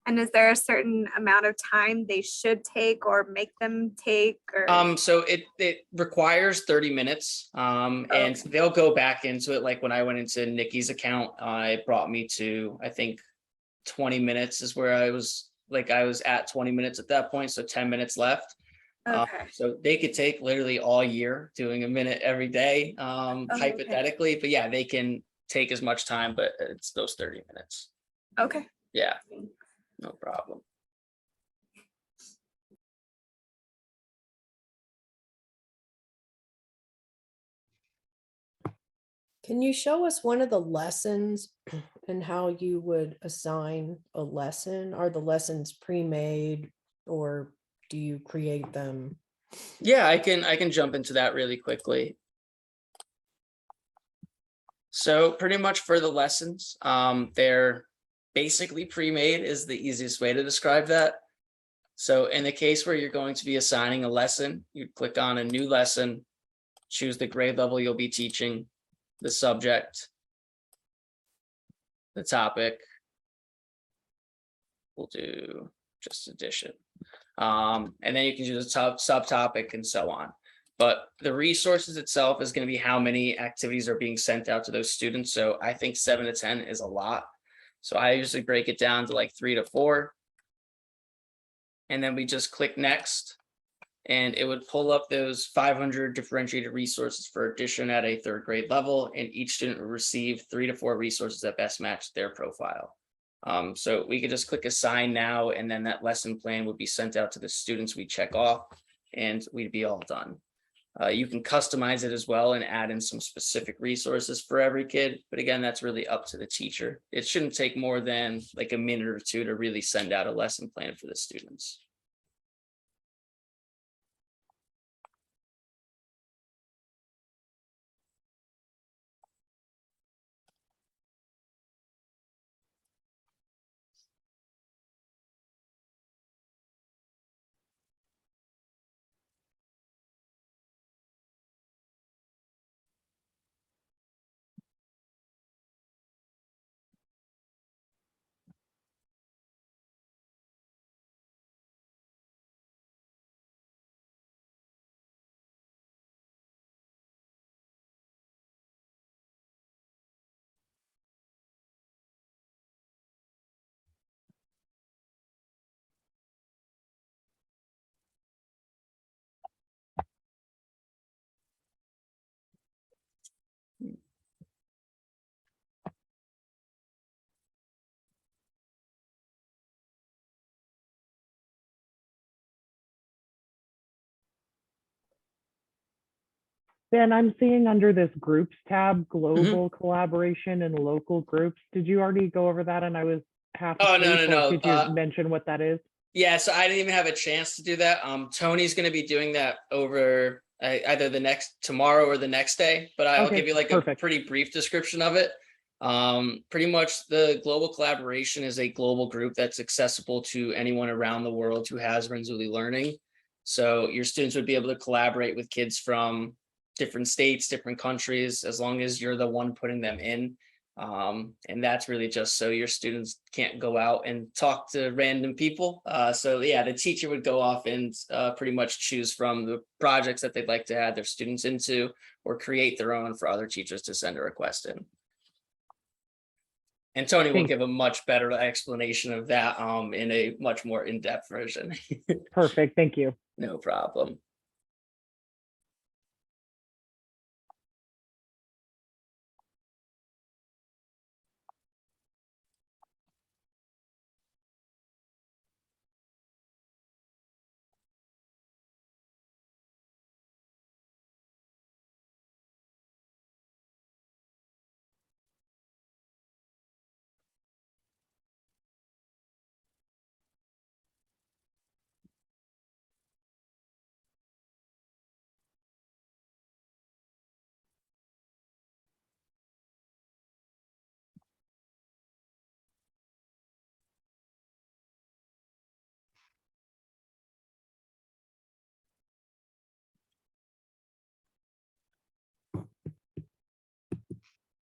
Speaker 5: And is there a certain amount of time they should take or make them take or?
Speaker 1: So it requires 30 minutes. And
Speaker 5: Okay.
Speaker 1: they'll go back into it. Like when I went into Nikki's account, it brought me to, I think 20 minutes is where I was at 20 minutes at that point. So 10 minutes left.
Speaker 5: Okay.
Speaker 1: So they could take literally all year doing a minute every day,
Speaker 5: Okay.
Speaker 1: hypothetically, but yeah, they can take as much time, but it's those 30 minutes.
Speaker 5: Okay.
Speaker 1: Yeah, no problem.
Speaker 2: Can you show us one of the lessons and how you would assign a lesson? Are the lessons pre-made or do you create them?
Speaker 1: Yeah, I can jump into that really quickly. So pretty much for the lessons, they're basically pre-made is the easiest way to describe that. So in the case where you're going to be assigning a lesson, you click on a new lesson, choose the grade level you'll be teaching, the subject, the topic. We'll do just addition. And then you can do the subtopic and so on. But the resources itself is going to be how many activities are being sent out to those students. So I think 7 to 10 is a lot. So I usually break it down to like 3 to 4. And then we just click next. And it would pull up those 500 differentiated resources for addition at a 3rd grade level. And each student will receive 3 to 4 resources that best match their profile. So we could just click assign now, and then that lesson plan would be sent out to the students we check off, and we'd be all done. You can customize it as well and add in some specific resources for every kid. But again, that's really up to the teacher. It shouldn't take more than like a minute or two to really send out a lesson plan for the students.
Speaker 6: Ben, I'm seeing under this groups tab, global collaboration and local groups. Did you already go over that and I was half
Speaker 1: Oh, no,
Speaker 6: asleep,
Speaker 1: no,
Speaker 6: or
Speaker 1: no.
Speaker 6: could you mention what that is?
Speaker 1: Yeah, so I didn't even have a chance to do that. Tony's going to be doing that over either tomorrow or the next day, but I'll
Speaker 6: Okay,
Speaker 1: give you like
Speaker 6: perfect.
Speaker 1: a pretty brief description of it. Pretty much the global collaboration is a global group that's accessible to anyone around the world who has Renzulli learning. So your students would be able to collaborate with kids from different states, different countries, as long as you're the one putting them in. And that's really just so your students can't go out and talk to random people. So yeah, the teacher would go off and pretty much choose from the projects that they'd like to add their students into, or create their own for other teachers to send a request in. And Tony will
Speaker 6: Thanks.
Speaker 1: give a much better explanation of that in a much more in-depth version.
Speaker 6: Perfect, thank you.
Speaker 1: No problem.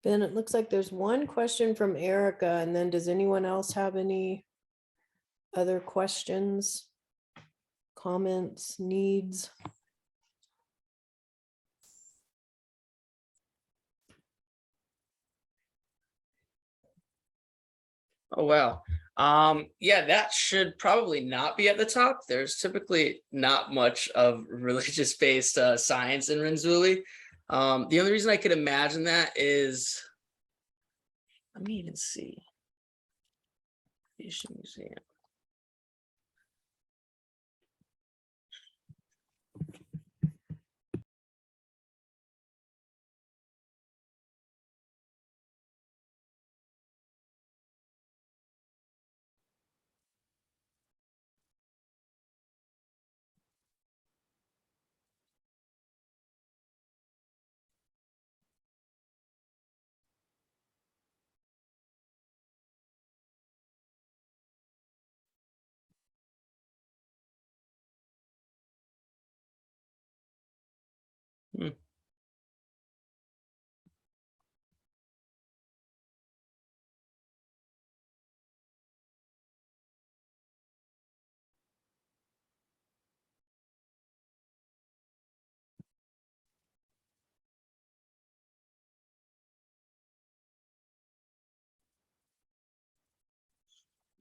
Speaker 2: Ben, it looks like there's one question from Erica, and then does anyone else have any Other questions? Comments, needs?
Speaker 1: Oh, wow. Yeah, that should probably not be at the top. There's typically not much of religious-based science in Renzulli. The only reason I could imagine that is, let me even see. Aviation Museum. Hmm.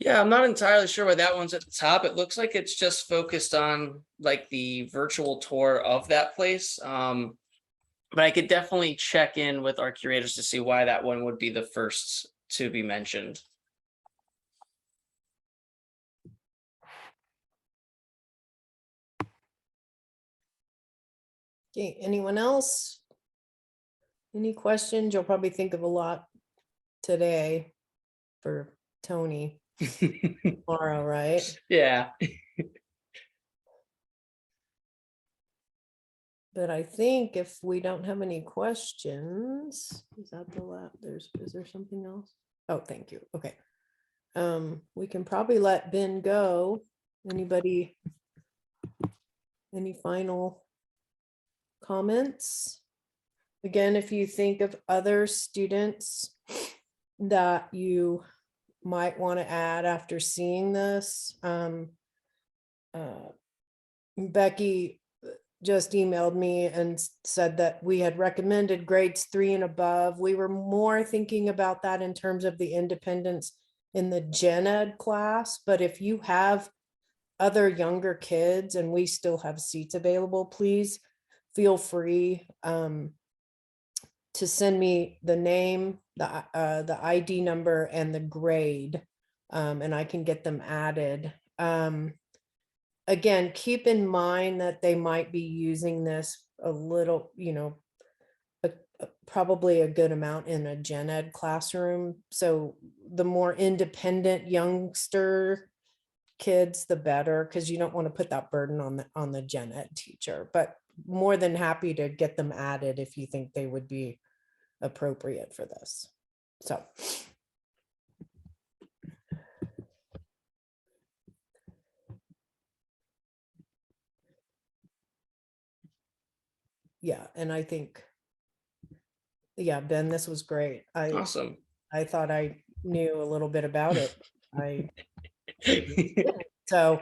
Speaker 1: Yeah, I'm not entirely sure why that one's at the top. It looks like it's just focused on like the virtual tour of that place. But I could definitely check in with our curators to see why that one would be the first to be mentioned.
Speaker 2: Okay, anyone else? Any questions? You'll probably think of a lot today for Tony tomorrow, right?
Speaker 1: Yeah.
Speaker 2: But I think if we don't have any questions, is that the last, is there something else? Oh, thank you. Okay. We can probably let Ben go. Anybody? Any final comments? Again, if you think of other students that you might want to add after seeing this, Becky just emailed me and said that we had recommended grades 3 and above. We were more thinking about that in terms of the independence in the gen ed class, but if you have other younger kids and we still have seats available, please feel free to send me the name, the ID number and the grade, and I can get them added. Again, keep in mind that they might be using this a little, probably a good amount in a gen ed classroom. So the more independent youngster kids, the better, because you don't want to put that burden on the gen ed teacher, but more than happy to get them added if you think they would be appropriate for this. So. Yeah, and I think, yeah, Ben, this was great.
Speaker 1: Awesome.
Speaker 2: I thought I knew a little bit about it. So,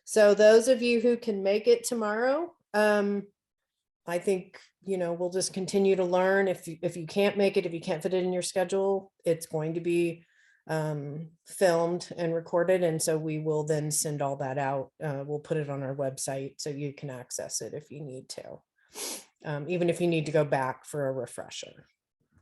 Speaker 2: so those of you who can make it tomorrow, I think, we'll just continue to learn. If you can't make it, if you can't fit it in your schedule, it's going to be filmed and recorded. And so we will then send all that out. We'll put it on our website so you can access it if you need to, even if you need to go back for a refresher.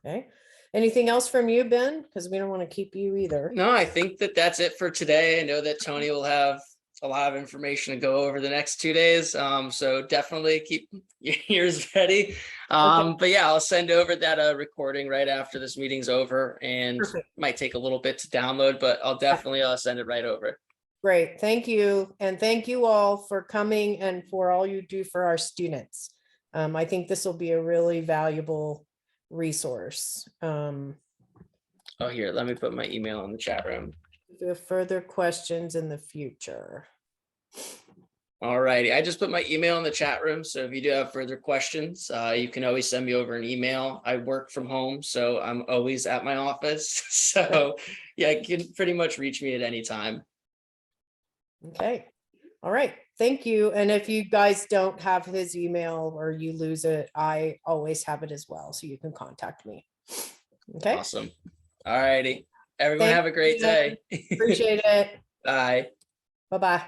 Speaker 2: Okay. Anything else from you, Ben? Because we don't want to keep you either.
Speaker 1: No, I think that that's it for today. I know that Tony will have a lot of information to go over the next 2 days. So definitely keep your ears ready. But yeah, I'll send over that recording right after this meeting's over, and
Speaker 2: Perfect.
Speaker 1: might take a little bit to download, but I'll definitely send it right over.
Speaker 2: Great. Thank you. And thank you all for coming and for all you do for our students. I think this will be a really valuable resource.
Speaker 1: Oh, here, let me put my email in the chat room.
Speaker 2: If you have further questions in the future.
Speaker 1: All righty. I just put my email in the chat room. So if you do have further questions, you can always send me over an email. I work from home, so I'm always at my office. So yeah, you can pretty much reach me at any time.
Speaker 2: Okay. All right. Thank you. And if you guys don't have his email or you lose it, I always have it as well. So you can contact me. Okay.
Speaker 1: Awesome. All righty. Everyone
Speaker 2: Thank
Speaker 1: have a great
Speaker 2: you.
Speaker 1: day.
Speaker 2: Appreciate it.
Speaker 1: Bye.
Speaker 2: Bye-bye.